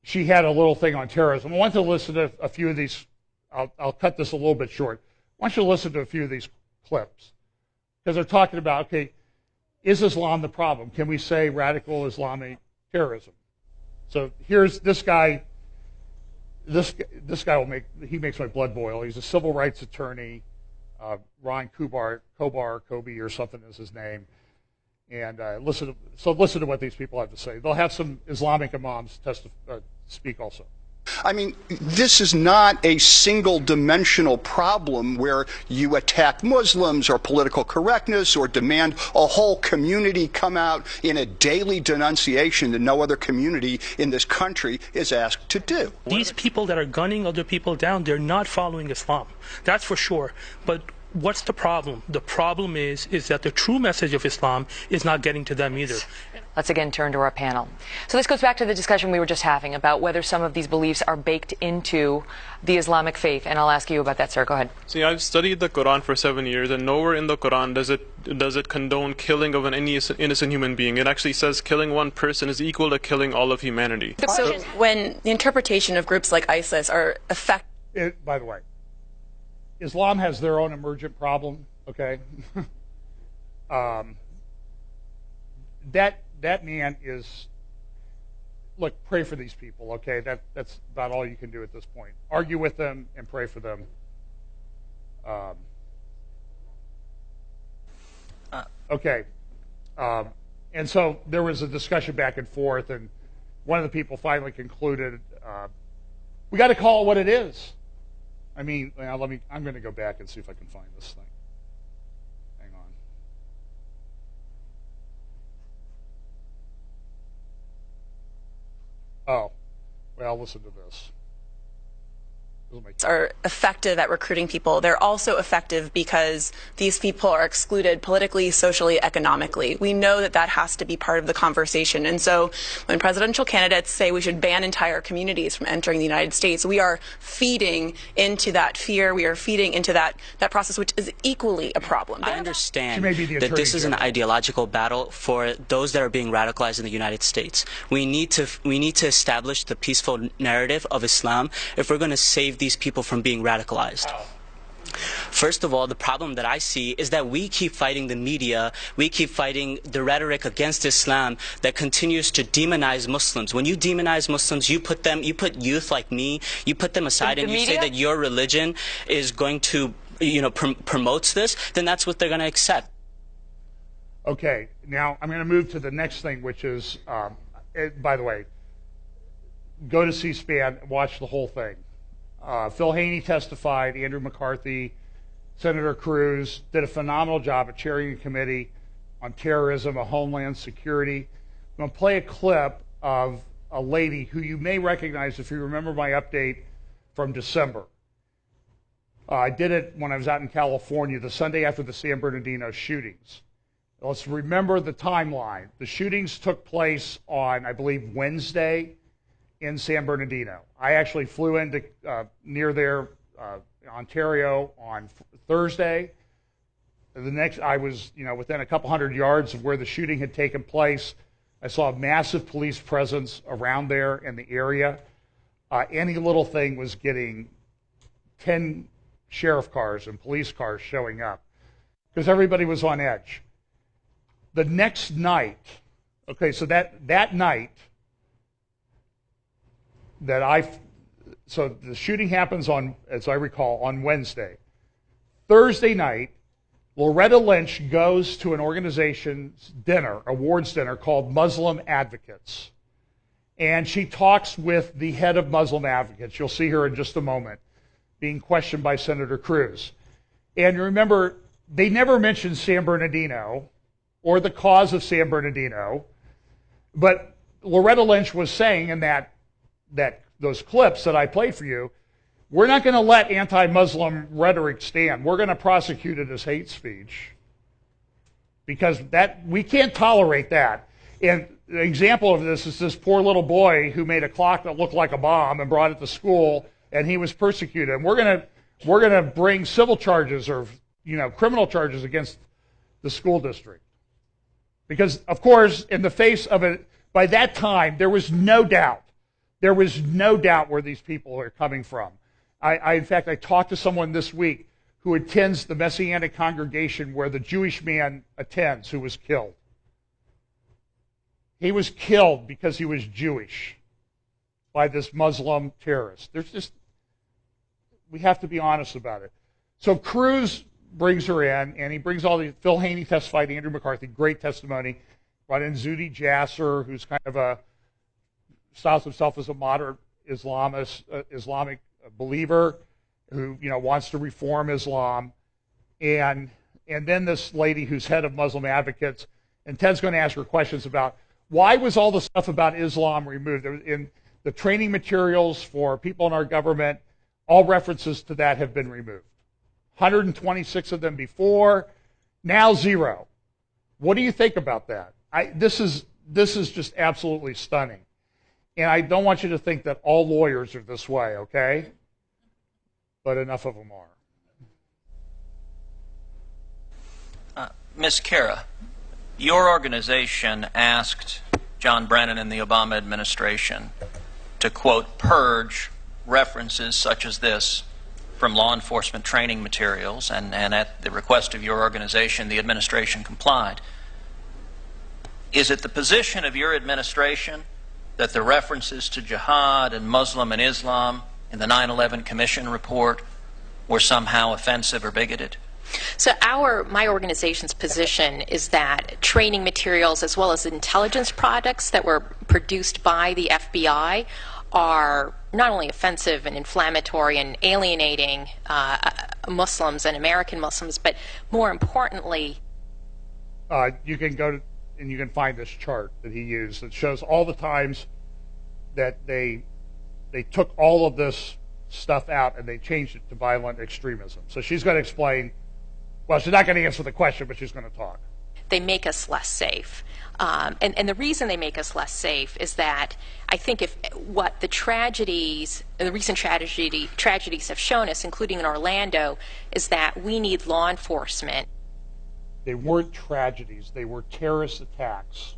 She had a little thing on terrorism. I want to listen to a few of these. I'll cut this a little bit short. I want you to listen to a few of these clips because they're talking about, okay, is Islam the problem? Can we say radical Islamic terrorism? So here's this guy. This guy makes my blood boil. He's a civil rights attorney. Ron Kobe or something is his name. And listen to what these people have to say. They'll have some Islamic imams speak also. I mean, this is not a single-dimensional problem where you attack Muslims or political correctness or demand a whole community come out in a daily denunciation that no other community in this country is asked to do. These people that are gunning other people down, they're not following Islam. That's for sure. But what's the problem? The problem is that the true message of Islam is not getting to them either. Let's again turn to our panel. So this goes back to the discussion we were just having about whether some of these beliefs are baked into the Islamic faith. And I'll ask you about that, sir. Go ahead. See, I've studied the Quran for 7 years, and nowhere in the Quran does it condone killing of an innocent human being. It actually says killing one person is equal to killing all of humanity. So when the interpretation of groups like ISIS are by the way, Islam has their own emergent problem, okay? That man is, look, pray for these people, okay? That's about all you can do at this point. Argue with them and pray for them. Okay. And so there was a discussion back and forth, and one of the people finally concluded, we got to call it what it is. I mean, I'm going to go back and see if I can find this thing. Hang on. Oh, well, listen to this. Are effective at recruiting people. They're also effective because these people are excluded politically, socially, economically. We know that has to be part of the conversation. And so when presidential candidates say we should ban entire communities from entering the United States, we are feeding into that fear. We are feeding into that process, which is equally a problem. I understand that this is an ideological battle for those that are being radicalized in the United States. We need to establish the peaceful narrative of Islam if we're going to save these people from being radicalized. First of all, the problem that I see is that we keep fighting the media, we keep fighting the rhetoric against Islam that continues to demonize Muslims. When you demonize Muslims, you put youth like me, you put them aside and you say that your religion is going to, promotes this, then that's what they're going to accept. Okay, now I'm going to move to the next thing, which is, by the way, go to C-SPAN and watch the whole thing. Phil Haney testified, Andrew McCarthy, Senator Cruz did a phenomenal job at chairing a committee on terrorism, homeland security. I'm going to play a clip of a lady who you may recognize if you remember my update from December. I did it when I was out in California, the Sunday after the San Bernardino shootings. Let's remember the timeline. The shootings took place on, I believe, Wednesday in San Bernardino. I actually flew into near there, Ontario, on Thursday. I was, within a couple hundred yards of where the shooting had taken place. I saw a massive police presence around there in the area. Any little thing was getting 10 sheriff cars and police cars showing up because everybody was on edge. The next night, okay, so that night, so the shooting happens on, as I recall, on Wednesday. Thursday night, Loretta Lynch goes to an organization's dinner, awards dinner, called Muslim Advocates. And she talks with the head of Muslim Advocates. You'll see her in just a moment, being questioned by Senator Cruz. And remember, they never mentioned San Bernardino or the cause of San Bernardino, but Loretta Lynch was saying in those clips that I played for you, we're not going to let anti-Muslim rhetoric stand. We're going to prosecute it as hate speech because we can't tolerate that. And the example of this is this poor little boy who made a clock that looked like a bomb and brought it to school, and he was persecuted. And we're going to bring civil charges or criminal charges against the school district. Because, of course, in the face of it, by that time, there was no doubt. There was no doubt where these people are coming from. In fact, I talked to someone this week who attends the Messianic congregation where the Jewish man attends who was killed. He was killed because he was Jewish by this Muslim terrorist. We have to be honest about it. So Cruz brings her in, and he brings all the, Phil Haney testified, Andrew McCarthy, great testimony. Brought in Zuhdi Jasser, who's kind of styles himself as a moderate Islamic believer who, wants to reform Islam. And then this lady who's head of Muslim advocates, and Ted's going to ask her questions about why was all the stuff about Islam removed? In the training materials for people in our government, all references to that have been removed. 126 of them before, now 0. What do you think about that? This is just absolutely stunning. And I don't want you to think that all lawyers are this way, okay? But enough of them are. Ms. Kara, your organization asked John Brennan and the Obama administration to, quote, purge references such as this from law enforcement training materials, and at the request of your organization, the administration complied. Is it the position of your administration that the references to jihad and Muslim and Islam in the 9/11 Commission report were somehow offensive or bigoted? So my organization's position is that training materials as well as intelligence products that were produced by the FBI are not only offensive and inflammatory and alienating Muslims and American Muslims, but more importantly... you can go to, and you can find this chart that he used that shows all the times that they took all of this stuff out and they changed it to violent extremism. So she's going to explain, well, she's not going to answer the question, but she's going to talk. They make us less safe. And the reason they make us less safe is that I think what the recent tragedies have shown us, including in Orlando, is that we need law enforcement. They weren't tragedies. They were terrorist attacks.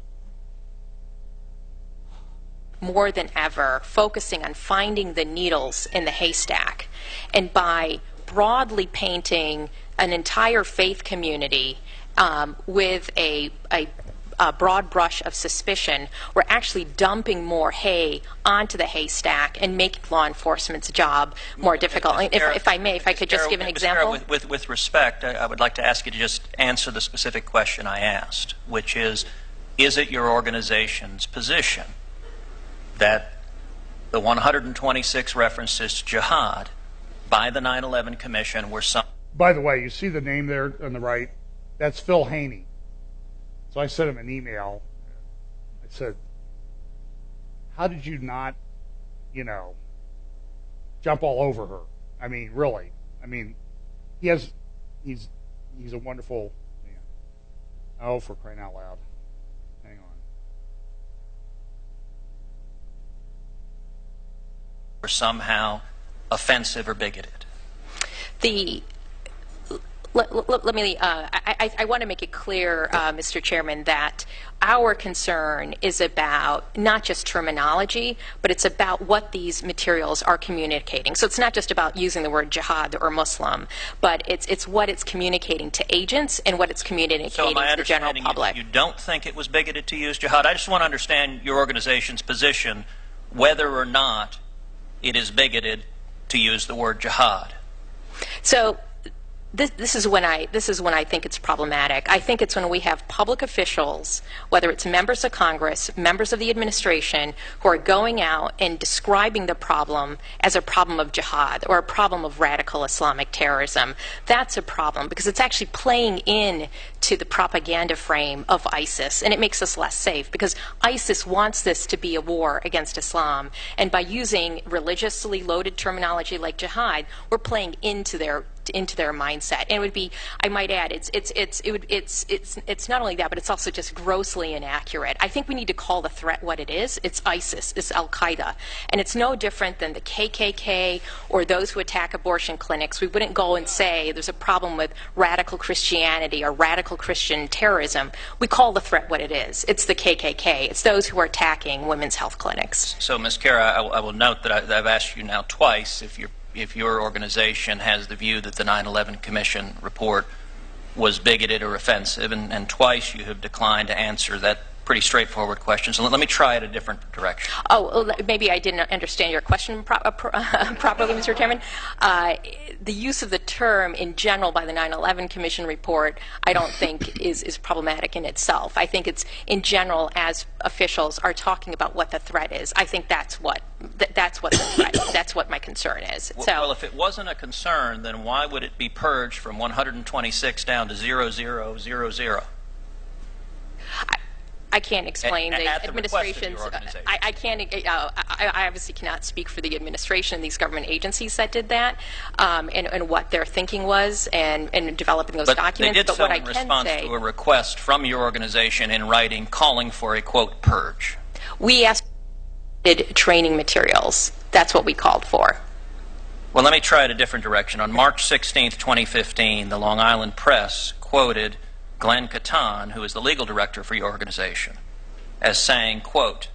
More than ever, focusing on finding the needles in the haystack. And by broadly painting an entire faith community with a broad brush of suspicion, we're actually dumping more hay onto the haystack and making law enforcement's job more difficult. If I could just give an example. With respect, I would like to ask you to just answer the specific question I asked, which is it your organization's position that the 126 references to jihad by the 9/11 Commission were some... By the way, you see the name there on the right? That's Phil Haney. So I sent him an email. I said, how did you not, jump all over her? I mean, really. I mean, he's a wonderful man. Oh, for crying out loud. Hang on. Were somehow offensive or bigoted. Let me. I want to make it clear, Mr. Chairman, that our concern is about not just terminology, but it's about what these materials are communicating. So it's not just about using the word jihad or Muslim, but it's what it's communicating to agents and what it's communicating to the general public. You don't think it was bigoted to use jihad? I just want to understand your organization's position, whether or not it is bigoted to use the word jihad. So. This is when I think it's problematic. I think it's when we have public officials, whether it's members of Congress, members of the administration, who are going out and describing the problem as a problem of jihad or a problem of radical Islamic terrorism. That's a problem because it's actually playing in to the propaganda frame of ISIS, and it makes us less safe because ISIS wants this to be a war against Islam, and by using religiously loaded terminology like jihad, we're playing into their mindset. And it would be, I might add, it's not only that, but it's also just grossly inaccurate. I think we need to call the threat what it is. It's ISIS, it's Al-Qaeda, and it's no different than the KKK or those who attack abortion clinics. We wouldn't go and say there's a problem with radical Christianity or radical radical Christian terrorism, we call the threat what it is. It's the KKK. It's those who are attacking women's health clinics. So, Ms. Kara, I will note that I've asked you now twice if your organization has the view that the 9/11 Commission report was bigoted or offensive, and twice you have declined to answer that pretty straightforward question. So let me try it a different direction. Oh, maybe I didn't understand your question properly, Mr. Chairman. The use of the term in general by the 9/11 Commission report, I don't think is problematic in itself. I think it's in general, as officials are talking about what the threat is. I think that's what the threat. That's what my concern is. Well, if it wasn't a concern, then why would it be purged from 126 down to 0000? I can't explain the administration's. I can't. I obviously cannot speak for the administration and these government agencies that did that, and what their thinking was, and developing those documents. They did so in response to a request from your organization in writing calling for a quote purge. We asked training materials. That's what we called for. Well, let me try it a different direction. On March 16th, 2015, the Long Island Press quoted Glenn Catan, who is the legal director for your organization, as saying, quote,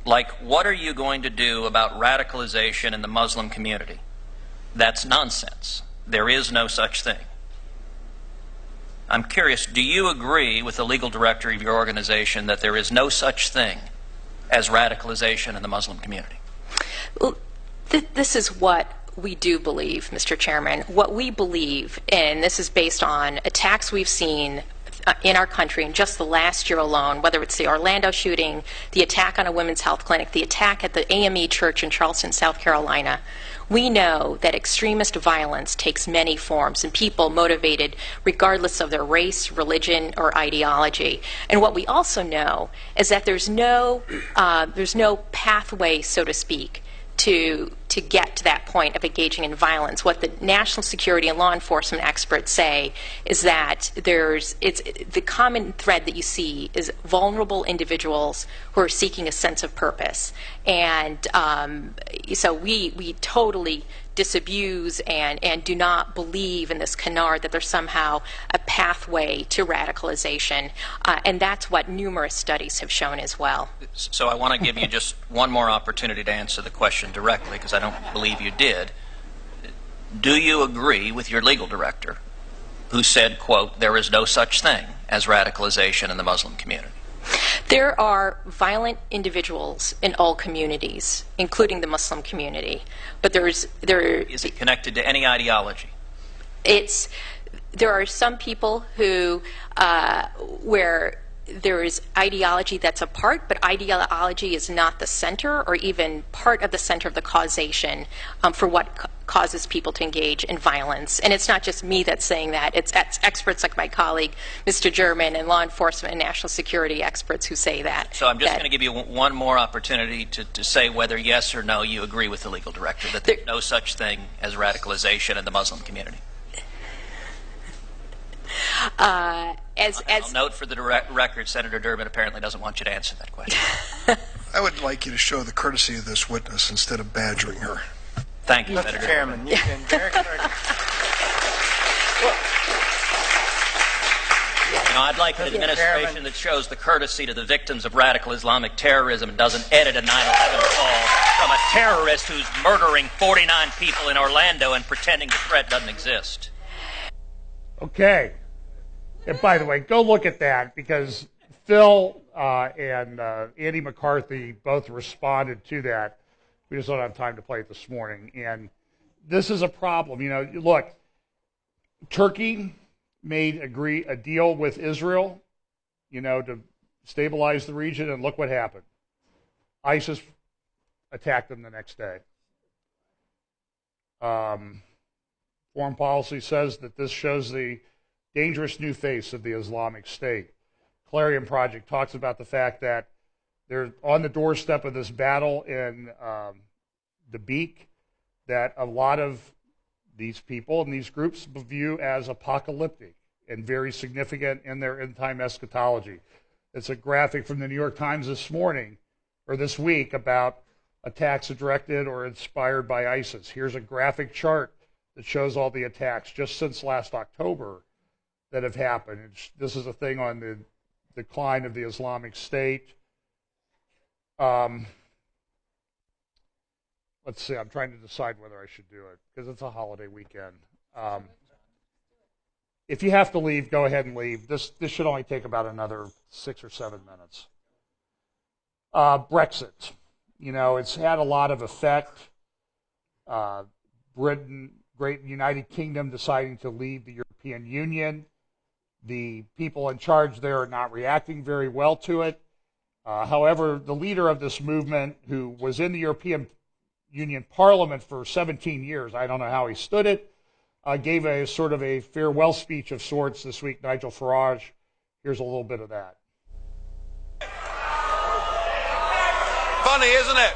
like, what are you going to do about radicalization in the Muslim community? That's nonsense. There is no such thing. I'm curious, do you agree with the legal director of your organization that there is no such thing as radicalization in the Muslim community? Well, this is what we do believe, Mr. Chairman. What we believe, and this is based on attacks we've seen in our country in just the last year alone, whether it's the Orlando shooting, the attack on a women's health clinic, the attack at the AME Church in Charleston, South Carolina, we know that extremist violence takes many forms and people motivated regardless of their race, religion, or ideology. And what we also know is that there's no pathway, so to speak, to get to that point of engaging in violence. What the national security and law enforcement experts say is that the common thread that you see is vulnerable individuals who are seeking a sense of purpose. And so we totally disabuse and do not believe in this canard that there's somehow a pathway to radicalization. And that's what numerous studies have shown as well. So I want to give you just one more opportunity to answer the question directly, because I don't believe you did. Do you agree with your legal director who said, quote, there is no such thing as radicalization in the Muslim community? There are violent individuals in all communities, including the Muslim community. But is it connected to any ideology? There are some people who where there is ideology that's a part, but ideology is not the center or even part of the center of the causation for what causes people to engage in violence. And it's not just me that's saying that. It's experts like my colleague, Mr. German, and law enforcement and national security experts who say that. So I'm just going to give you one more opportunity to say whether yes or no you agree with the legal director that there's no such thing as radicalization in the Muslim community. I'll note for the record, Senator Durbin apparently doesn't want you to answer that question. I would like you to show the courtesy of this witness instead of badgering her. Thank you, Senator Chairman. You've been very I'd like an administration that shows the courtesy to the victims of radical Islamic terrorism and doesn't edit a 9/11 call from a terrorist who's murdering 49 people in Orlando and pretending the threat doesn't exist. Okay. And by the way, go look at that, because Phil and Andy McCarthy both responded to that. We just don't have time to play it this morning. And this is a problem. You know, look, Turkey made a deal with Israel, you know, to stabilize the region, and look what happened. ISIS attacked them the next day. Foreign policy says that this shows the dangerous new face of the Islamic State. Clarion Project talks about the fact that they're on the doorstep of this battle in the Beak that a lot of these people and these groups view as apocalyptic and very significant in their end-time eschatology. It's a graphic from the New York Times this week about attacks directed or inspired by ISIS. Here's a graphic chart that shows all the attacks just since last October that have happened. This is a thing on the decline of the Islamic State. Let's see, I'm trying to decide whether I should do it because it's a holiday weekend. If you have to leave, go ahead and leave. This should only take about another 6 or 7 minutes. Brexit. You know, it's had a lot of effect. Britain, Great United Kingdom deciding to leave the European Union. The people in charge there are not reacting very well to it. However, the leader of this movement, who was in the European Union Parliament for 17 years, I don't know how he stood it, gave a sort of a farewell speech of sorts this week, Nigel Farage. Here's a little bit of that. Funny, isn't it?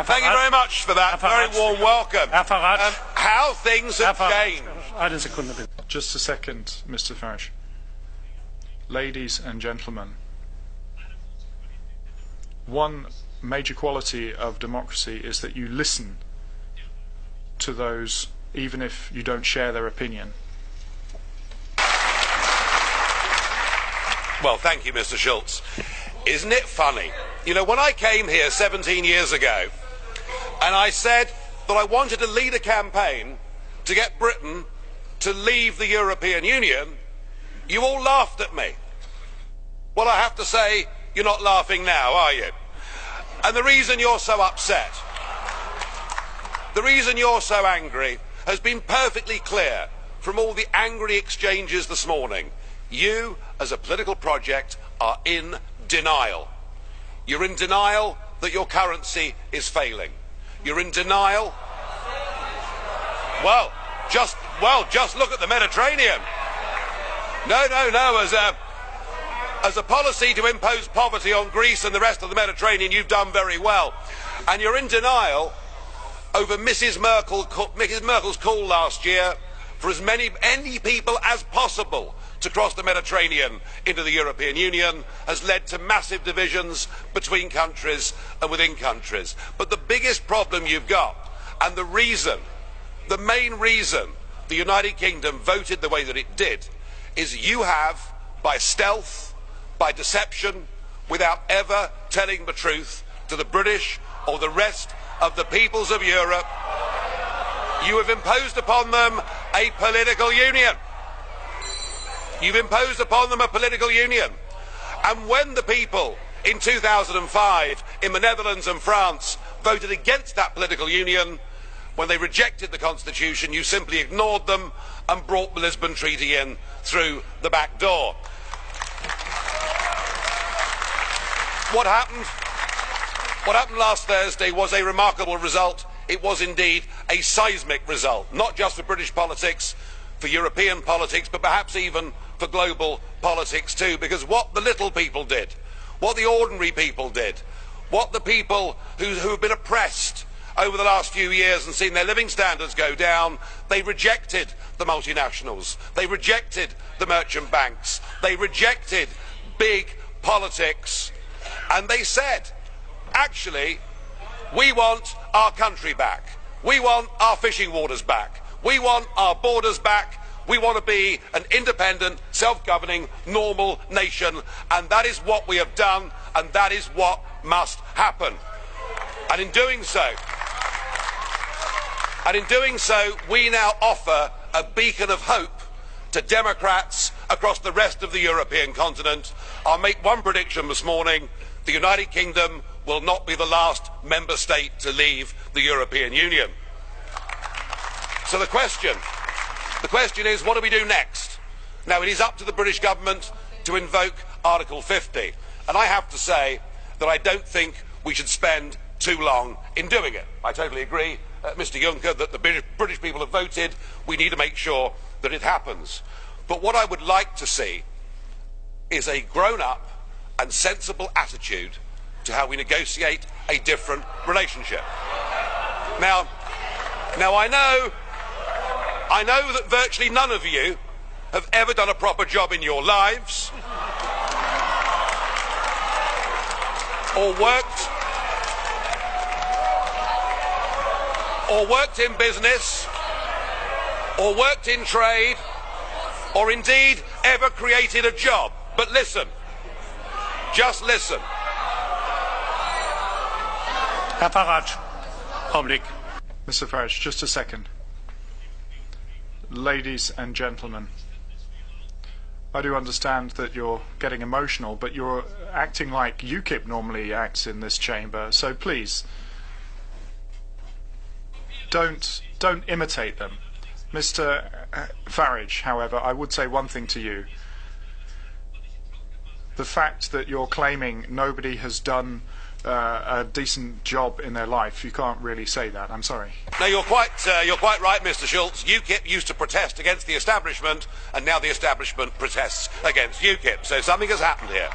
Thank you very much for that. Very warm welcome. How things have changed. Just a second, Mr. Farage. Ladies and gentlemen, one major quality of democracy is that you listen to those, even if you don't share their opinion. Well, thank you, Mr. Schultz. Isn't it funny? You know, when I came here 17 years ago, and I said that I wanted to lead a campaign to get Britain to leave the European Union, you all laughed at me. Well, I have to say, you're not laughing now, are you? And the reason you're so upset, the reason you're so angry, has been perfectly clear from all the angry exchanges this morning. You, as a political project, are in denial. You're in denial that your currency is failing. You're in denial. Well, just look at the Mediterranean. No. As a policy to impose poverty on Greece and the rest of the Mediterranean, you've done very well. And you're in denial over Mrs. Merkel's call last year for as many people as possible to cross the Mediterranean into the European Union has led to massive divisions between countries and within countries. But the biggest problem you've got, and the main reason the United Kingdom voted the way that it did, is you have, by stealth, by deception, without ever telling the truth to the British or the rest of the peoples of Europe, you have imposed upon them a political union. You've imposed upon them a political union. And when the people in 2005 in the Netherlands and France voted against that political union, when they rejected the Constitution, you simply ignored them and brought the Lisbon Treaty in through the back door. What happened last Thursday was a remarkable result. It was indeed a seismic result, not just for British politics, for European politics, but perhaps even for global politics too, because what the little people did, what the ordinary people did, what the people who have been oppressed over the last few years and seen their living standards go down, they rejected the multinationals, they rejected the merchant banks, they rejected big politics, and they said, actually, we want our country back, we want our fishing waters back, we want our borders back, we want to be an independent, self-governing, normal nation, and that is what we have done, and that is what must happen. And in doing so, we now offer a beacon of hope to Democrats across the rest of the European continent. I'll make one prediction this morning: the United Kingdom will not be the last member state to leave the European Union. So the question is, what do we do next? Now, it is up to the British government to invoke Article 50, and I have to say that I don't think we should spend too long in doing it. I totally agree, Mr. Juncker, that the British people have voted. We need to make sure that it happens. But what I would like to see is a grown-up and sensible attitude to how we negotiate a different relationship. Now I know that virtually none of you have ever done a proper job in your lives, or worked or worked in business, or worked in trade, or indeed ever created a job. But listen, just listen. Herr Farage, public. Mr. Farage, just a second. Ladies and gentlemen, I do understand that you're getting emotional, but you're acting like UKIP normally acts in this chamber, so please, don't imitate them. Mr. Farage, however, I would say one thing to you. The fact that you're claiming nobody has done a decent job in their life, you can't really say that. I'm sorry. No, you're quite right, Mr. Schultz. UKIP used to protest against the establishment, and now the establishment protests against UKIP. So something has happened here.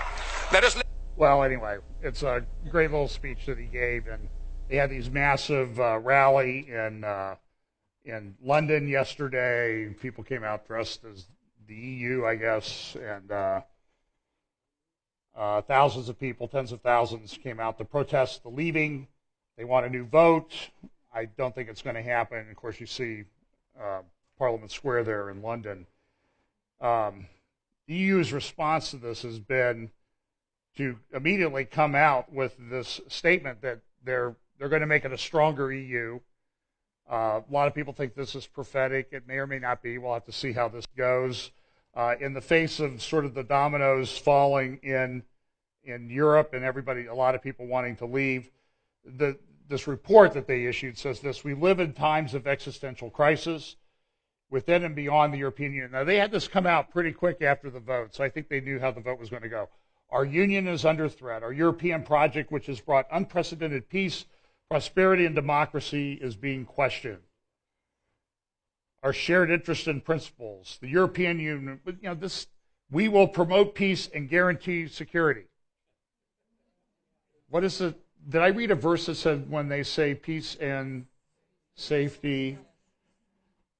Let us. Well, anyway, it's a great little speech that he gave, and they had these massive rally in London yesterday. People came out dressed as the EU, I guess, and thousands of people, tens of thousands, came out to protest the leaving. They want a new vote. I don't think it's going to happen. Of course, you see Parliament Square there in London. The EU's response to this has been to immediately come out with this statement that they're going to make it a stronger EU. A lot of people think this is prophetic. It may or may not be. We'll have to see how this goes. In the face of sort of the dominoes falling in Europe and everybody, a lot of people wanting to leave, this report that they issued says this: we live in times of existential crisis within and beyond the European Union. Now, they had this come out pretty quick after the vote, so I think they knew how the vote was going to go. Our union is under threat. Our European project, which has brought unprecedented peace, prosperity, and democracy, is being questioned. Our shared interest and principles, the European Union, we will promote peace and guarantee security. What is it? Did I read a verse that said when they say peace and safety,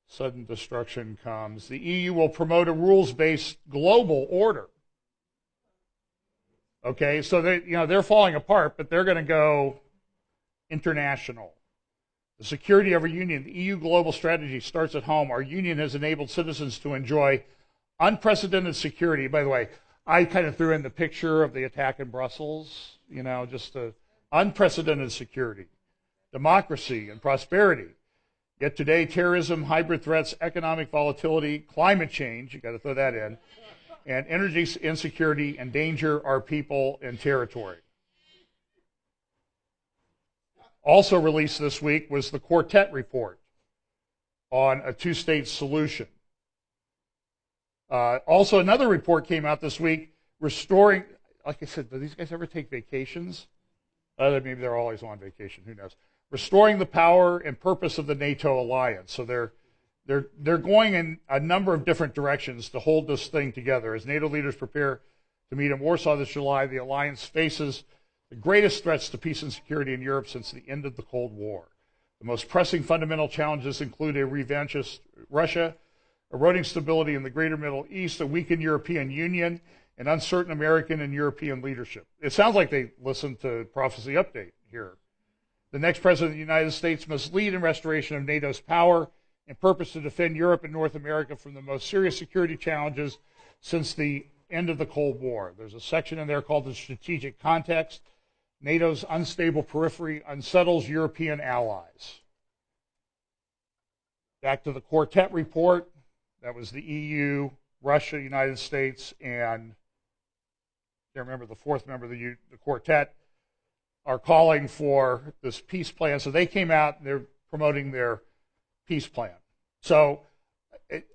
sudden destruction comes? The EU will promote a rules-based global order. Okay, so they're falling apart, but they're going to go international. The security of our union, the EU global strategy starts at home. Our union has enabled citizens to enjoy unprecedented security. By the way, I kind of threw in the picture of the attack in Brussels, just unprecedented security, democracy, and prosperity. Yet today, terrorism, hybrid threats, economic volatility, climate change, you got to throw that in, and energy insecurity endanger our people and territory. Also released this week was the Quartet report on a two-state solution. Also, another report came out this week restoring, like I said, do these guys ever take vacations? Maybe they're always on vacation, who knows. Restoring the power and purpose of the NATO alliance. So they're going in a number of different directions to hold this thing together. As NATO leaders prepare to meet in Warsaw this July, the alliance faces the greatest threats to peace and security in Europe since the end of the Cold War. The most pressing fundamental challenges include a revanchist Russia, eroding stability in the greater Middle East, a weakened European Union, and uncertain American and European leadership. It sounds like they listened to Prophecy Update here. The next president of the United States must lead in restoration of NATO's power and purpose to defend Europe and North America from the most serious security challenges since the end of the Cold War. There's a section in there called the strategic context. NATO's unstable periphery unsettles European allies. Back to the Quartet report. That was the EU, Russia, United States, and I remember the fourth member of the Quartet are calling for this peace plan. So they came out and they're promoting their peace plan. So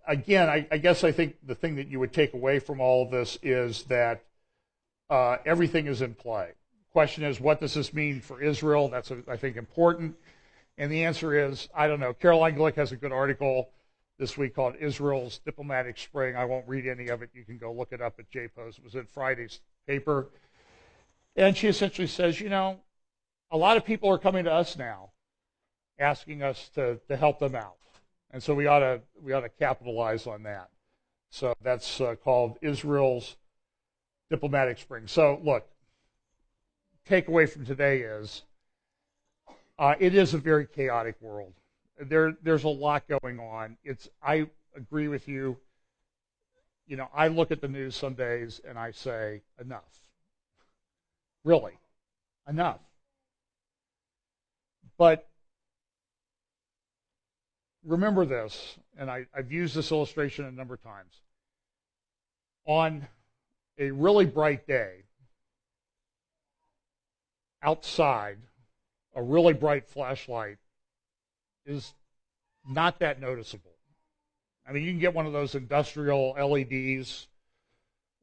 again, I guess I think the thing that you would take away from all of this is that everything is in play. Question is, what does this mean for Israel? That's, I think, important. And the answer is, I don't know. Caroline Glick has a good article this week called Israel's Diplomatic Spring. I won't read any of it. You can go look it up at JPOS. It was in Friday's paper. And she essentially says, a lot of people are coming to us now asking us to help them out. And so we ought to capitalize on that. So that's called Israel's Diplomatic Spring. So look, takeaway from today is it is a very chaotic world. there's a lot going on. I agree with you. You know, I look at the news some days and I say, enough. Really, enough. But remember this, and I've used this illustration a number of times. On a really bright day, outside, a really bright flashlight is not that noticeable. I mean, you can get one of those industrial LEDs,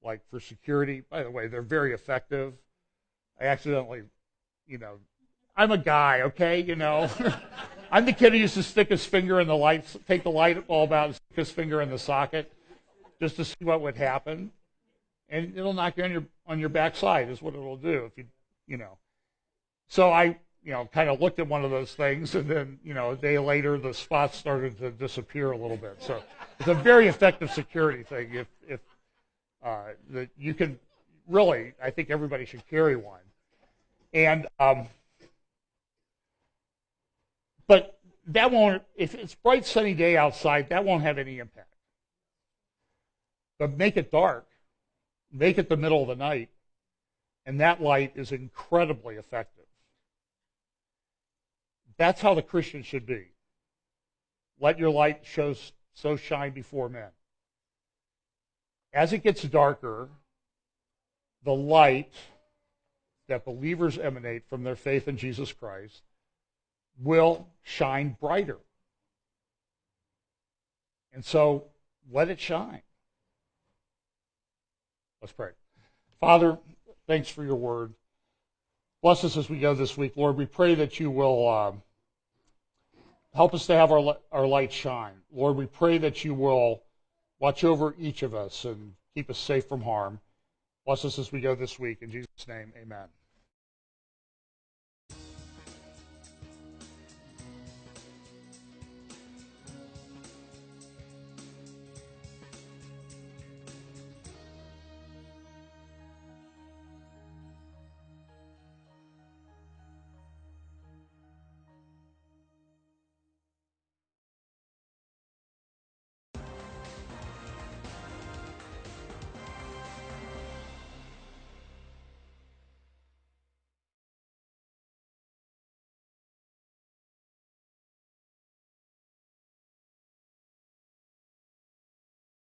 like for security. By the way, they're very effective. I accidentally, I'm a guy, okay, I'm the kid who used to stick his finger in the light, take the light bulb out and stick his finger in the socket just to see what would happen. And it'll knock you on your backside is what it'll do if you. So I, kind of looked at one of those things, and then, a day later, the spots started to disappear a little bit. So it's a very effective security thing. If that you can really, I think everybody should carry one. And but that won't. If it's bright sunny day outside, that won't have any impact. But make it dark, make it the middle of the night, and that light is incredibly effective. That's how the Christian should be. Let your light so shine before men. As it gets darker, the light that believers emanate from their faith in Jesus Christ will shine brighter. And so, let it shine. Let's pray. Father, thanks for your word. Bless us as we go this week. Lord, we pray that you will help us to have our light shine. Lord, we pray that you will watch over each of us and keep us safe from harm. Bless us as we go this week. In Jesus' name, amen.